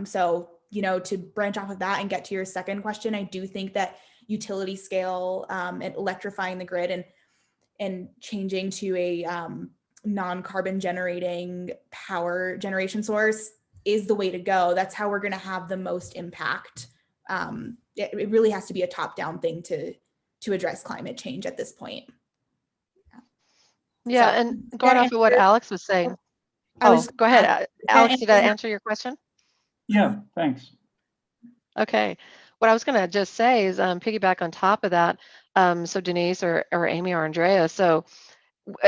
So, to branch off of that and get to your second question, I do think that utility scale and electrifying the grid and changing to a non-carbon generating power generation source is the way to go. That's how we're going to have the most impact. It really has to be a top-down thing to address climate change at this point. Yeah, So, and going off of what Alex was saying. Go ahead, Alex. Did I answer your question? Yeah, thanks. Okay. What I was going to just say is piggyback on top of that. So Denise or Amy or Andrea. So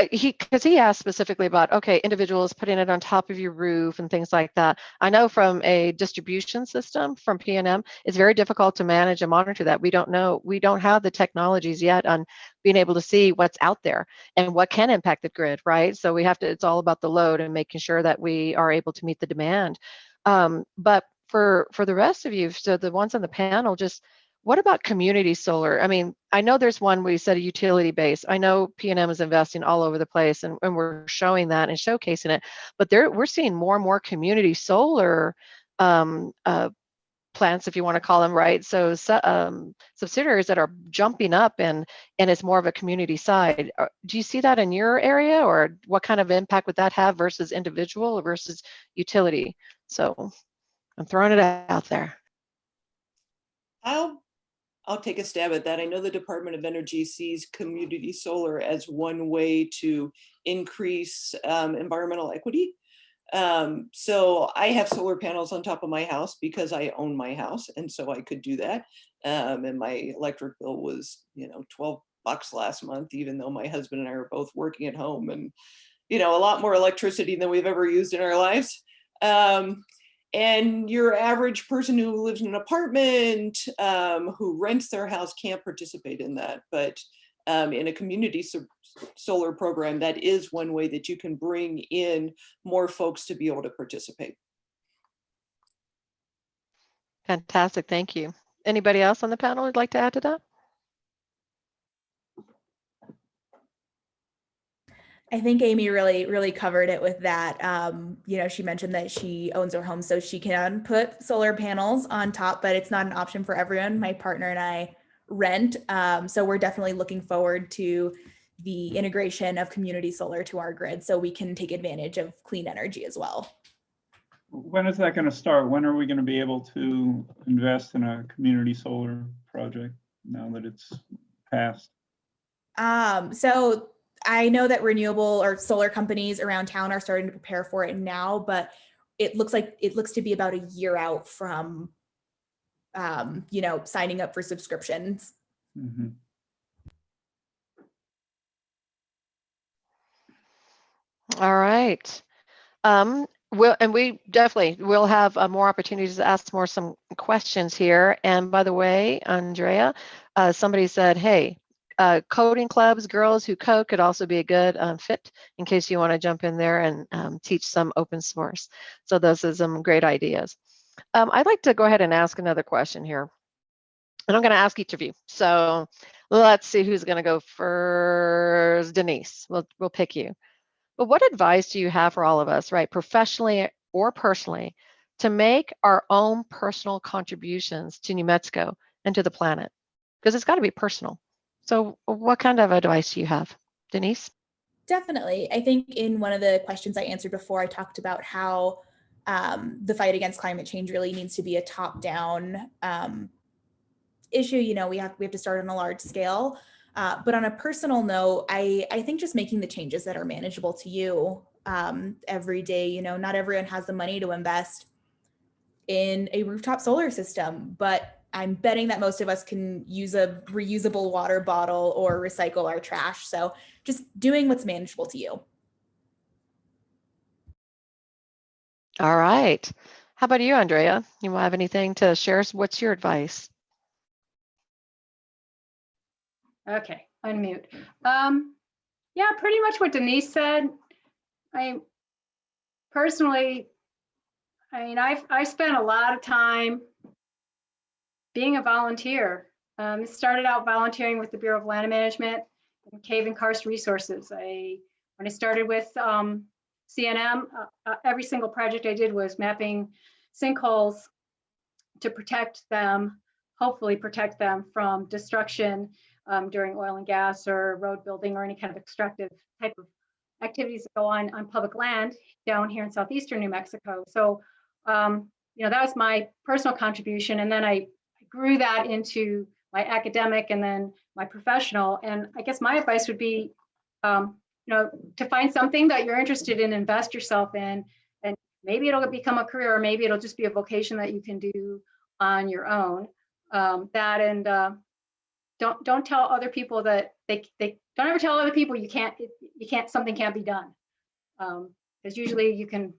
because he asked specifically about, okay, individuals putting it on top of your roof and things like that. I know from a distribution system from P&M, it's very difficult to manage and monitor that. We don't have the technologies yet on being able to see what's out there and what can impact the grid, right? So it's all about the load and making sure that we are able to meet the demand. But for the rest of you, so the ones on the panel, just what about community solar? I mean, I know there's one where you said a utility base. I know P&M is investing all over the place and we're showing that and showcasing it, but we're seeing more and more community solar plants, if you want to call them, right? So subsidiaries that are jumping up and it's more of a community side. Do you see that in your area, or what kind of impact would that have versus individual versus utility? So I'm throwing it out there. I'll take a stab at that. I know the Department of Energy sees community solar as one way to increase environmental equity. So I have solar panels on top of my house because I own my house, and so I could do that. And my electric bill was, $12 last month, even though my husband and I are both working at home, and a lot more electricity than we've ever used in our lives. And your average person who lives in an apartment, who rents their house, can't participate in that. But in a community solar program, that is one way that you can bring in more folks to be able to participate. Fantastic, thank you. Anybody else on the panel would like to add to that? I think Amy really covered it with that. She mentioned that she owns her home, so she can put solar panels on top, but it's not an option for everyone. My partner and I rent. So we're definitely looking forward to the integration of community solar to our grid so we can take advantage of clean energy as well. When is that going to start? When are we going to be able to invest in a community solar project now that it's passed? So I know that renewable or solar companies around town are starting to prepare for it now, but it looks to be about a year out from, signing up for subscriptions. Mm-hmm. All right. We definitely will have more opportunities to ask some questions here. And by the way, Andrea, somebody said, hey, coding clubs, girls who code could also be a good fit in case you want to jump in there and teach some open source. So those are some great ideas. I'd like to go ahead and ask another question here. And I'm going to ask each of you. So let's see who's going to go first. Denise, we'll pick you. But what advice do you have for all of us, right, professionally or personally, to make our own personal contributions to New Mexico and to the planet? Because it's got to be personal. So what kind of advice do you have, Denise? Definitely. I think in one of the questions I answered before, I talked about how the fight against climate change really needs to be a top-down issue. We have to start on a large scale. But on a personal note, I think just making the changes that are manageable to you every day. Not everyone has the money to invest in a rooftop solar system, but I'm betting that most of us can use a reusable water bottle or recycle our trash. So just doing what's manageable to you. All right. How about you, Andrea? You have anything to share? What's your advice? Okay, unmute. Yeah, pretty much what Denise said. I spent a lot of time being a volunteer. Started out volunteering with the Bureau of Land Management and Cave and Karst Resources. When I started with CNM, every single project I did was mapping sinkholes to protect them, hopefully protect them from destruction during oil and gas or road building or any kind of extractive type of activities that go on public land down here in southeastern New Mexico. So, that was my personal contribution. And then I grew that into my academic and then my professional. And I guess my advice would be, to find something that you're interested in, invest yourself in, and maybe it'll become a career, or maybe it'll just be a vocation that you can do on your own. Don't tell other people that they don't ever tell other people something can't be done. Because usually you can,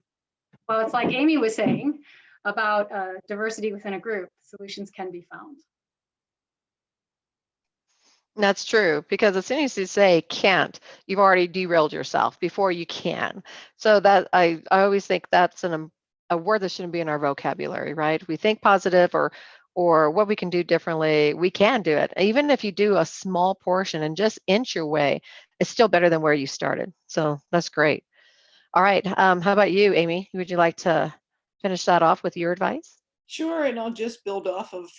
well, it's like Amy was saying about diversity within a group, solutions can be found. That's true, because as soon as you say can't, you've already derailed yourself before you can. So that I always think that's a word that shouldn't be in our vocabulary, right? We think positive or what we can do differently, we can do it. Even if you do a small portion and just inch your way, it's still better than where you started. So that's great. All right. How about you, Amy? Would you like to finish that off with your advice? Sure, and I'll just build off of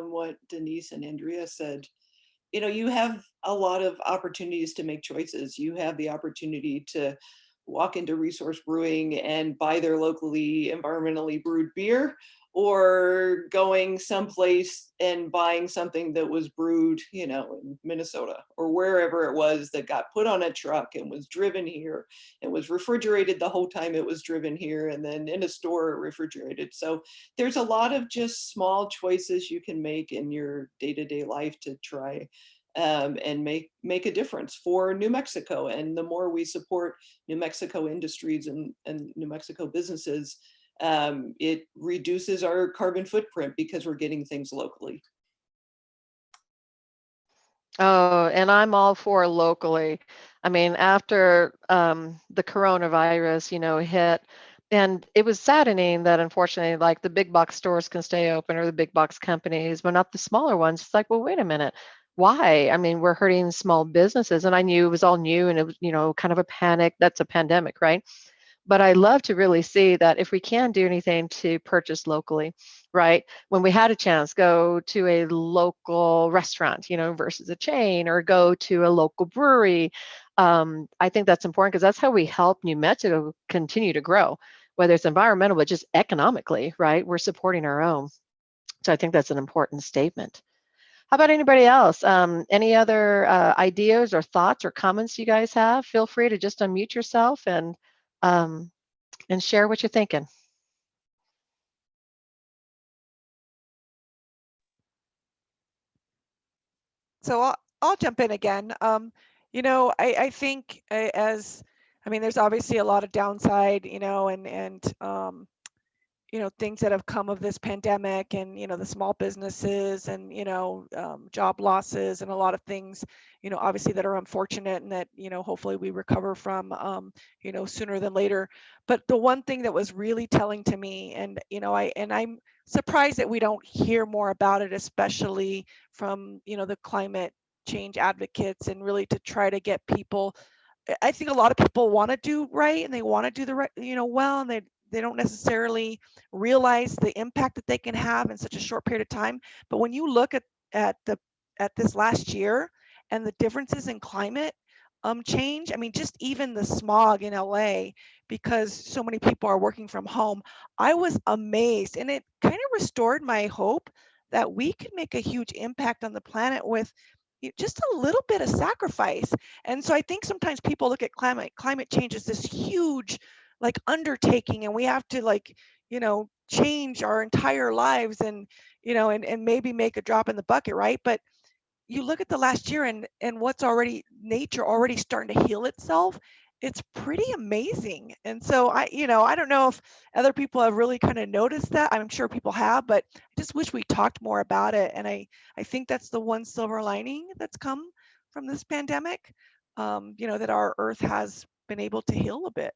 what Denise and Andrea said. You have a lot of opportunities to make choices. You have the opportunity to walk into Resource Brewing and buy their locally environmentally brewed beer, or going someplace and buying something that was brewed, in Minnesota or wherever it was, that got put on a truck and was driven here and was refrigerated the whole time it was driven here, and then in a store refrigerated. So there's a lot of just small choices you can make in your day-to-day life to try and make a difference for New Mexico. And the more we support New Mexico industries and New Mexico businesses, it reduces our carbon footprint because we're getting things locally. Oh, and I'm all for locally. I mean, after the coronavirus, hit, and it was saddening that unfortunately, like the big box stores can stay open or the big box companies, but not the smaller ones. It's like, well, wait a minute. Why? I mean, we're hurting small businesses, and I knew it was all new and it was, kind of a panic. That's a pandemic, right? But I love to really see that if we can do anything to purchase locally, right? When we had a chance, go to a local restaurant, versus a chain, or go to a local brewery. I think that's important because that's how we help New Mexico continue to grow, whether it's environmental, but just economically, right? We're supporting our own. So I think that's an important statement. How about anybody else? Any other ideas or thoughts or comments you guys have? Feel free to just unmute yourself and share what you're thinking. So I'll jump in again. I think there's obviously a lot of downside, and things that have come of this pandemic, and the small businesses, and job losses, and a lot of things, obviously that are unfortunate, and that hopefully we recover from sooner than later. But the one thing that was really telling to me, and I'm surprised that we don't hear more about it, especially from the climate change advocates, and really to try to get people. I think a lot of people want to do right, and they want to do the right, well, and they don't necessarily realize the impact that they can have in such a short period of time. But when you look at this last year and the differences in climate change, just even the smog in LA, because so many people are working from home, I was amazed, and it kind of restored my hope that we could make a huge impact on the planet with just a little bit of sacrifice. And so I think sometimes people look at climate change as this huge undertaking, and we have to change our entire lives, and and maybe make a drop in the bucket, right? But you look at the last year, and what's nature already starting to heal itself. It's pretty amazing. And so I don't know if other people have really kind of noticed that. I'm sure people have, but I just wish we talked more about it. And I think that's the one silver lining that's come from this pandemic, that our earth has been able to heal a bit.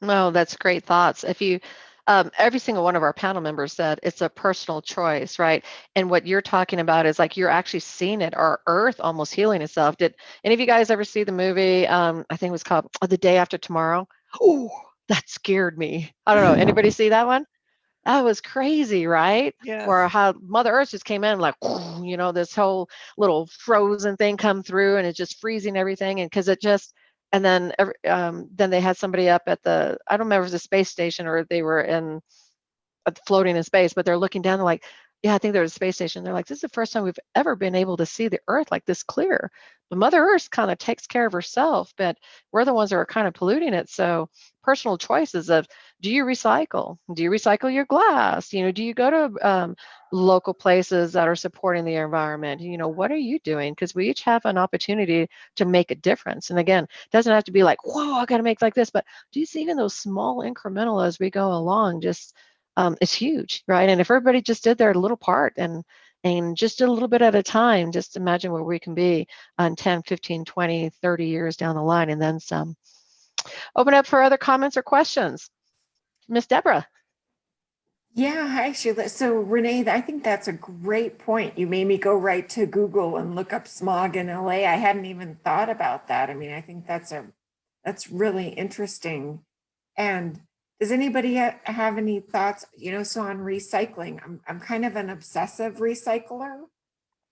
No, that's great thoughts. If you, every single one of our panel members said it's a personal choice, right? And what you're talking about is you're actually seeing it, our earth almost healing itself. Did any of you guys ever see the movie? I think it was called The Day After Tomorrow. Oh, that scared me. I don't know. Anybody see that one? That was crazy, right? Yes. Where how Mother Earth just came in this whole little frozen thing come through, and it's just freezing everything. And because it just, and then they had somebody up at I don't remember if it was a space station or they were floating in space, but they're looking down, they're like, yeah, I think there was a space station. They're like, this is the first time we've ever been able to see the Earth like this clear. But Mother Earth kind of takes care of herself, but we're the ones that are kind of polluting it. So personal choices of, do you recycle? Do you recycle your glass? Do you go to local places that are supporting the environment? What are you doing? Because we each have an opportunity to make a difference. And again, it doesn't have to be like, whoa, I got to make like this, but do you see even those small incremental as we go along? Just it's huge, right? And if everybody just did their little part and just a little bit at a time, just imagine where we can be on 10, 15, 20, 30 years down the line, and then some. Open up for other comments or questions. Miss Deborah. Yeah, hi, Sheila. So Renee, I think that's a great point. You made me go right to Google and look up smog in LA. I hadn't even thought about that. I think that's really interesting. And does anybody have any thoughts, so on recycling? I'm kind of an obsessive recycler.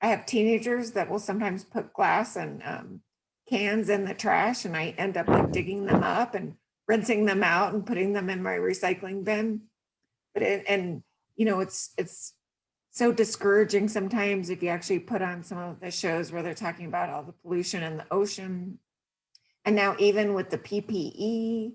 I have teenagers that will sometimes put glass and cans in the trash, and I end up digging them up and rinsing them out and putting them in my recycling bin. But it's so discouraging sometimes if you actually put on some of the shows where they're talking about all the pollution in the ocean. And now even with the PPE,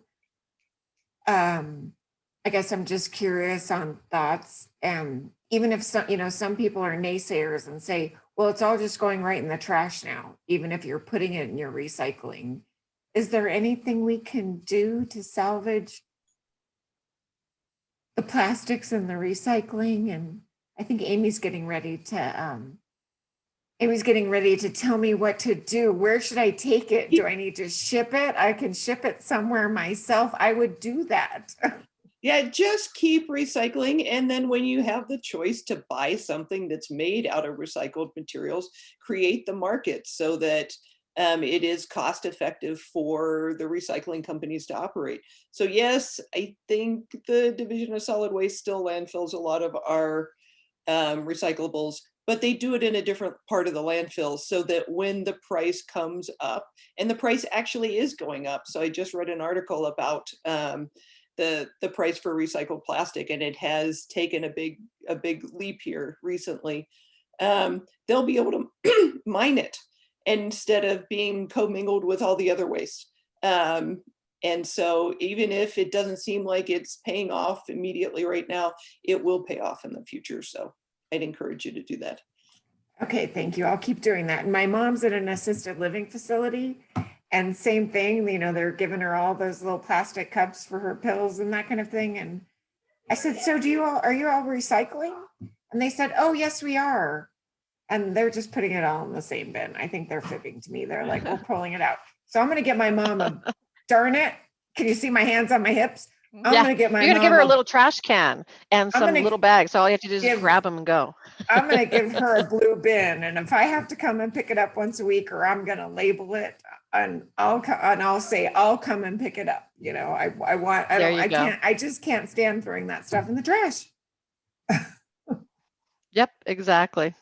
I guess I'm just curious on thoughts. And even if some people are naysayers and say, well, it's all just going right in the trash now, even if you're putting it in your recycling. Is there anything we can do to salvage the plastics and the recycling? And I think Amy's getting ready to tell me what to do. Where should I take it? Do I need to ship it? I can ship it somewhere myself. I would do that. Yeah, just keep recycling. And then when you have the choice to buy something that's made out of recycled materials, create the market so that it is cost effective for the recycling companies to operate. So yes, I think the Division of Solid Waste still landfills a lot of our recyclables, but they do it in a different part of the landfill so that when the price comes up, and the price actually is going up. So I just read an article about the price for recycled plastic, and it has taken a big leap here recently. They'll be able to mine it instead of being commingled with all the other waste. And so even if it doesn't seem like it's paying off immediately right now, it will pay off in the future. So I'd encourage you to do that. Okay, thank you. I'll keep doing that. And my mom's in an assisted living facility, and same thing, you know, they're giving her all those little plastic cups for her pills and that kind of thing. And I said, so are you all recycling? And they said, oh, yes, we are. And they're just putting it all in the same bin. I think they're fibbing to me. They're like, we're pulling it out. So I'm going to get my mom a, darn it. Can you see my hands on my hips? I'm Yeah, going to get my you're gonna mom give her a little trash can and I'm some gonna little bags. So all you have to do is give- grab them and go. I'm going to give her a blue bin. And if I have to come and pick it up once a week, or I'm going to label it and I'll say, I'll come and pick it up. You know, I just can't stand throwing that stuff in the trash. Yep, exactly.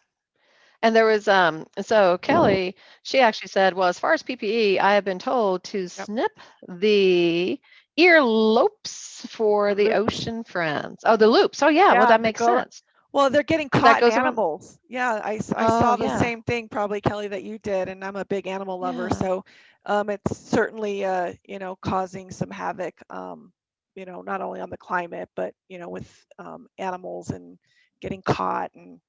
And there was so Kelly, she actually said, well, as far as PPE, I have been told to snip the earlobes for the ocean friends. Oh, the loops. Oh yeah, well that makes sense. Well, they're getting That caught in goes around- animals. Yeah, I Oh, saw the yeah. same thing probably, Kelly, that you did, and I'm a big animal lover, Yeah. so it's certainly you know, causing some havoc, you know, not only on the climate, but you know, with animals and getting caught, and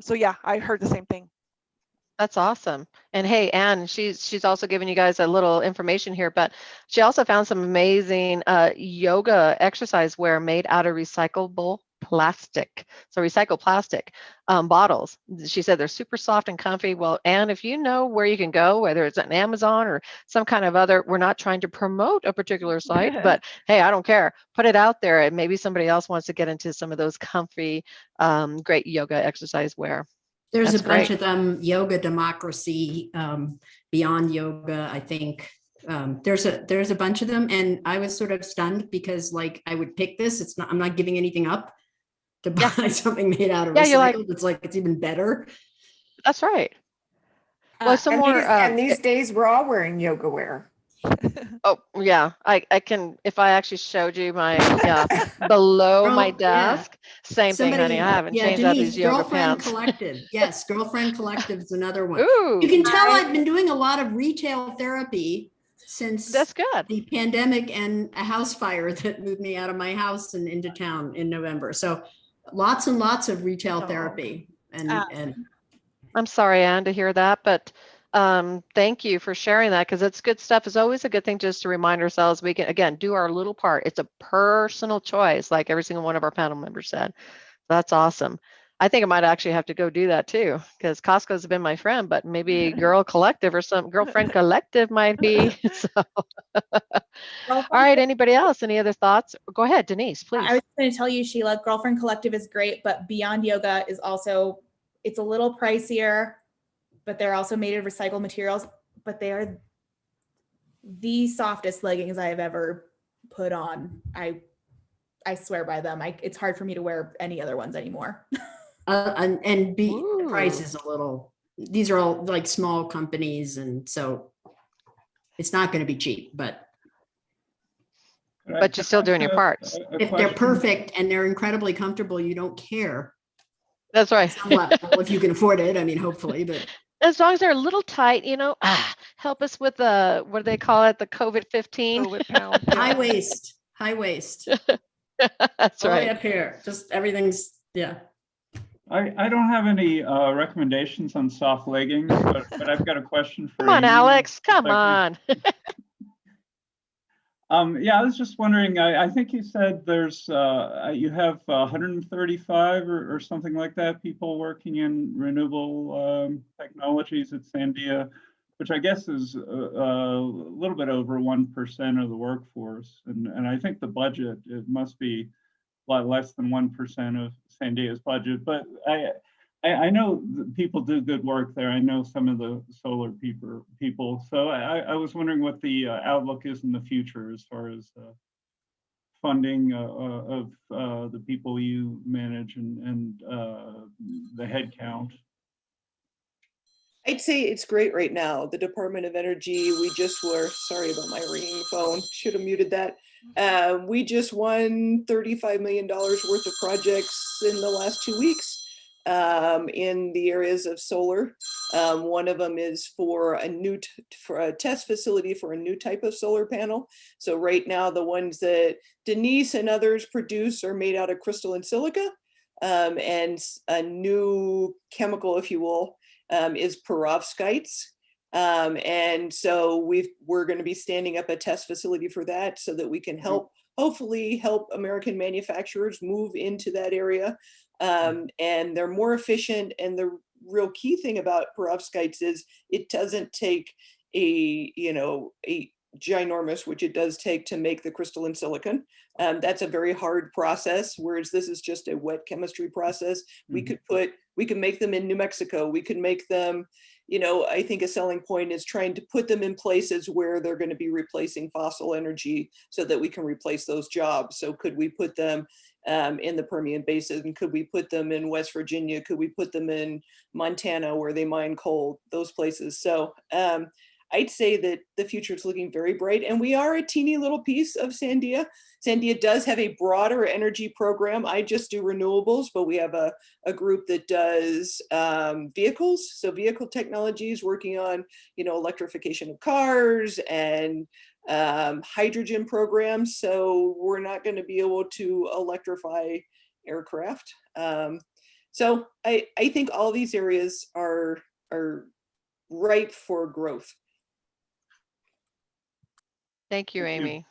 so yeah, I heard the same thing. That's awesome. And hey, Anne, she's also giving you guys a little information here, but she also found some amazing yoga exercise wear made out of recyclable plastic. So recycled plastic bottles. She said they're super soft and comfy. Well, Anne, if you know where you can go, whether it's on Amazon or some kind of other, we're not trying to promote a particular site, but hey, I don't care. Put it out there, and maybe somebody else wants to get into some of those comfy, great yoga exercise wear. There's That's a bunch great. of them, Yoga Democracy, Beyond Yoga, I think. There's a bunch of them, and I was sort of stunned because like I would pick this, I'm not giving anything up to buy something made out of Yeah, you're like- recycled. It's like, it's even better. That's right. Well, some and more. these days we're all wearing yoga wear. Oh yeah, I can, if I actually showed you my below my desk, same thing, honey. I haven't changed out Denise, these yoga Girlfriend pants. Collective. Yes, Girlfriend Collective is another one. Ooh, You can tell I've been doing a lot of retail therapy since that's good. the pandemic and a house fire that moved me out of my house and into town in November. So lots and lots of retail therapy. And I'm sorry, Anne, to hear that, but thank you for sharing that, because it's good stuff. It's always a good thing just to remind ourselves we can, again, do our little part. It's a personal choice, like every single one of our panel members said. That's awesome. I think I might actually have to go do that too, because Costco's been my friend, but maybe Girl Collective or some Girlfriend Collective might be. So. All right, anybody else? Any other thoughts? Go ahead, Denise, please. I was going to tell you, Sheila, Girlfriend Collective is great, but Beyond Yoga is also, it's a little pricier, but they're also made of recycled materials, but they are the softest leggings I have ever put on. I swear by them. It's hard for me to wear any other ones anymore. the price is a little, these are all like small companies, and so it's not going to be cheap, but you're still doing your parts. If they're perfect and they're incredibly comfortable, you don't care. That's right. Some level, if you can afford it, I mean, hopefully, but as long as they're a little tight, you know, help us with the, what do they call it? The COVID-15. High waist. That's all right. the way up here. Just everything's, yeah. I don't have any recommendations on soft leggings, but I've got a question for you. Come on, Alex. Come on. Yeah, I was just wondering, I think you said there's, you have 135 or something like that, people working in renewable technologies at Sandia, which I guess is a little bit over 1% of the workforce. And I think the budget, it must be a lot less than 1% of Sandia's budget. But I know that people do good work there. I know some of the solar people. So I was wondering what the outlook is in the future as far as funding of the people you manage and the head count. I'd say it's great right now. The Department of Energy, we just were, sorry about my ringing phone, should have muted that. We just won $35 million worth of projects in the last 2 weeks in the areas of solar. One of them is for a test facility for a new type of solar panel. So right now, the ones that Denise and others produce are made out of crystalline silica, and a new chemical, if you will, is perovskites. And so we're going to be standing up a test facility for that so that we can hopefully help American manufacturers move into that area. And they're more efficient. And the real key thing about perovskites is it doesn't take a ginormous, which it does take to make the crystalline silicon. That's a very hard process, whereas this is just a wet chemistry process. We could make them in New Mexico. We could make them, I think a selling point is trying to put them in places where they're going to be replacing fossil energy so that we can replace those jobs. So could we put them in the Permian Basin? Could we put them in West Virginia? Could we put them in Montana where they mine coal, those places? So I'd say that the future is looking very bright, and we are a teeny little piece of Sandia. Sandia does have a broader energy program. I just do renewables, but we have a group that does vehicles. So vehicle technologies, working on, electrification of cars and hydrogen programs. So we're not going to be able to electrify aircraft. So I think all these areas are ripe for growth. Thank you, Amy.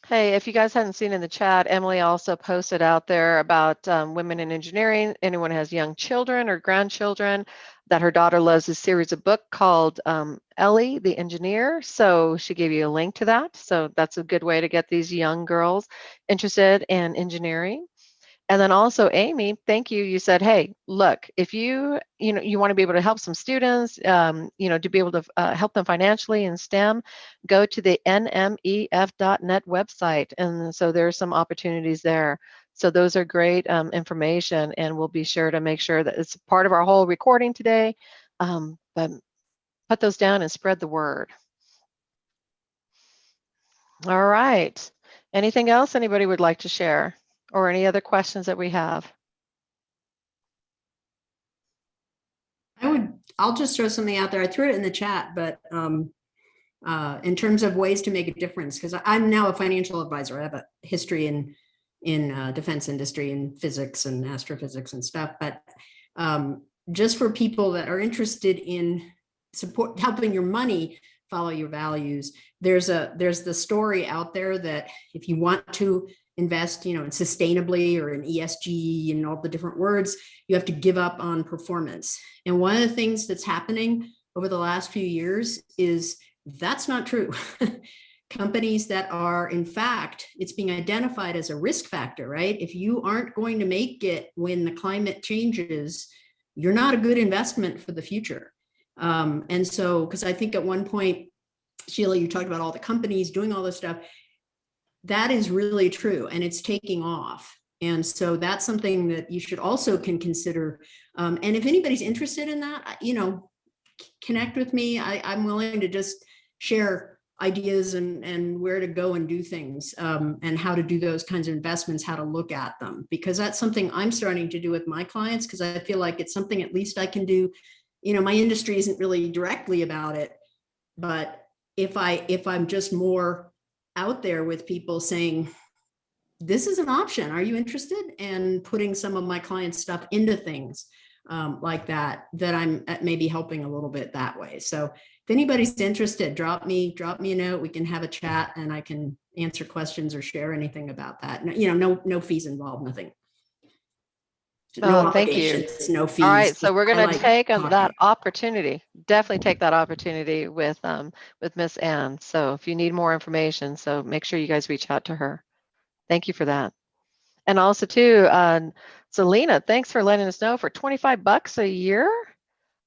Hey, if you guys hadn't seen in the chat, Emily also posted out there about women in engineering. Anyone who has young children or grandchildren, that her daughter loves a series of book called Ellie, the Engineer. So she gave you a link to that. So that's a good way to get these young girls interested in engineering. And then also, Amy, thank you. You said, hey, look, if you want to be able to help some students, to be able to help them financially in STEM, go to the nmef.net website. And so there's some opportunities there. So those are great information, and we'll be sure to make sure that it's part of our whole recording today. But put those down and spread the word. All right. Anything else anybody would like to share? Or any other questions that we have? I'll just throw something out there. I threw it in the chat, but in terms of ways to make a difference, because I'm now a financial advisor. I have a history in defense industry and physics and astrophysics and stuff. But just for people that are interested in helping your money follow your values, there's the story out there that if you want to invest, in sustainably or in ESG and all the different words, you have to give up on performance. And one of the things that's happening over the last few years is that's not true. Companies that are, in fact, it's being identified as a risk factor, right? If you aren't going to make it when the climate changes, you're not a good investment for the future. And so, because I think at one point, Sheila, you talked about all the companies doing all this stuff. That is really true, and it's taking off. And so that's something that you should also can consider. And if anybody's interested in that, connect with me. I'm willing to just share ideas and where to go and do things, and how to do those kinds of investments, how to look at them, because that's something I'm starting to do with my clients, because I feel like it's something at least I can do. My industry isn't really directly about it, but if I'm just more out there with people saying, this is an option, are you interested? And putting some of my clients' stuff into things like that I'm maybe helping a little bit that way. So if anybody's interested, drop me a note. We can have a chat and I can answer questions or share anything about that. No fees involved, nothing. No, thank you. No fees. All right, so we're going to take talking. that opportunity. Definitely take that opportunity with Miss Ann. So if you need more information, so make sure you guys reach out to her. Thank you for that. And also too, Selena, thanks for letting us know for $25 a year.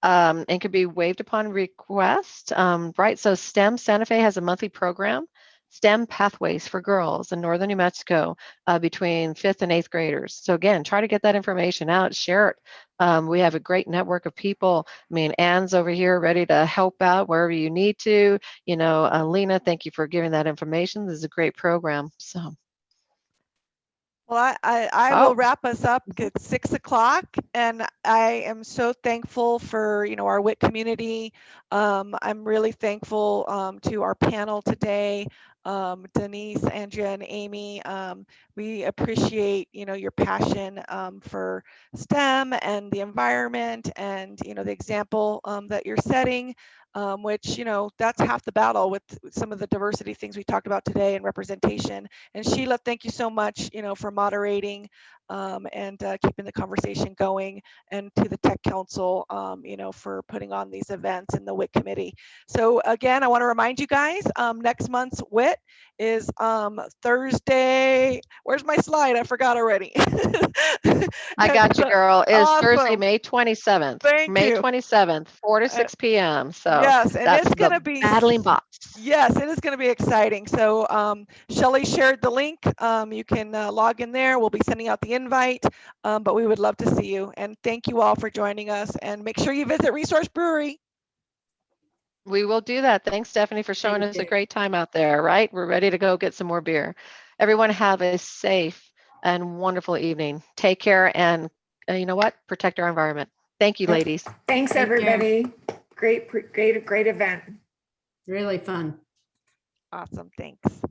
And could be waived upon request, right? So STEM Santa Fe has a monthly program, STEM Pathways for Girls in Northern New Mexico between 5th and 8th graders. So again, try to get that information out, share it. We have a great network of people. I mean, Anne's over here ready to help out wherever you need to. You know, Lena, thank you for giving that information. This is a great program. So. Well, I will wrap us up at 6 o'clock, and I am so thankful for, you know, our WIT community. I'm really thankful to our panel today, Denise, Andrea, and Amy. We appreciate, you know, your passion for STEM and the environment, and, you know, the example that you're setting. Which, you know, that's half the battle with some of the diversity things we talked about today and representation. And Sheila, thank you so much, you know, for moderating and keeping the conversation going, and to the Tech Council, you know, for putting on these events in the WIT committee. So again, I want to remind you guys, next month's WIT is Thursday. Where's my slide? I forgot already. I got you, girl. It's Thursday, Awesome. May 27th. Thank May you. 27th, 4 to 6 p.m. So yes, and that's it's going to the be battling box. Yes, it is going to be exciting. So Shelly shared the link. You can log in there. We'll be sending out the invite, but we would love to see you. And thank you all for joining us. And make sure you visit Resource Brewery. We will do that. Thanks, Stephanie, for showing us a great time out there, right? We're ready to go get some more beer. Everyone have a safe and wonderful evening. Take care, and you know what? Protect our environment. Thank you, ladies. Thanks, everybody. Great event. Really fun. Awesome. Thanks.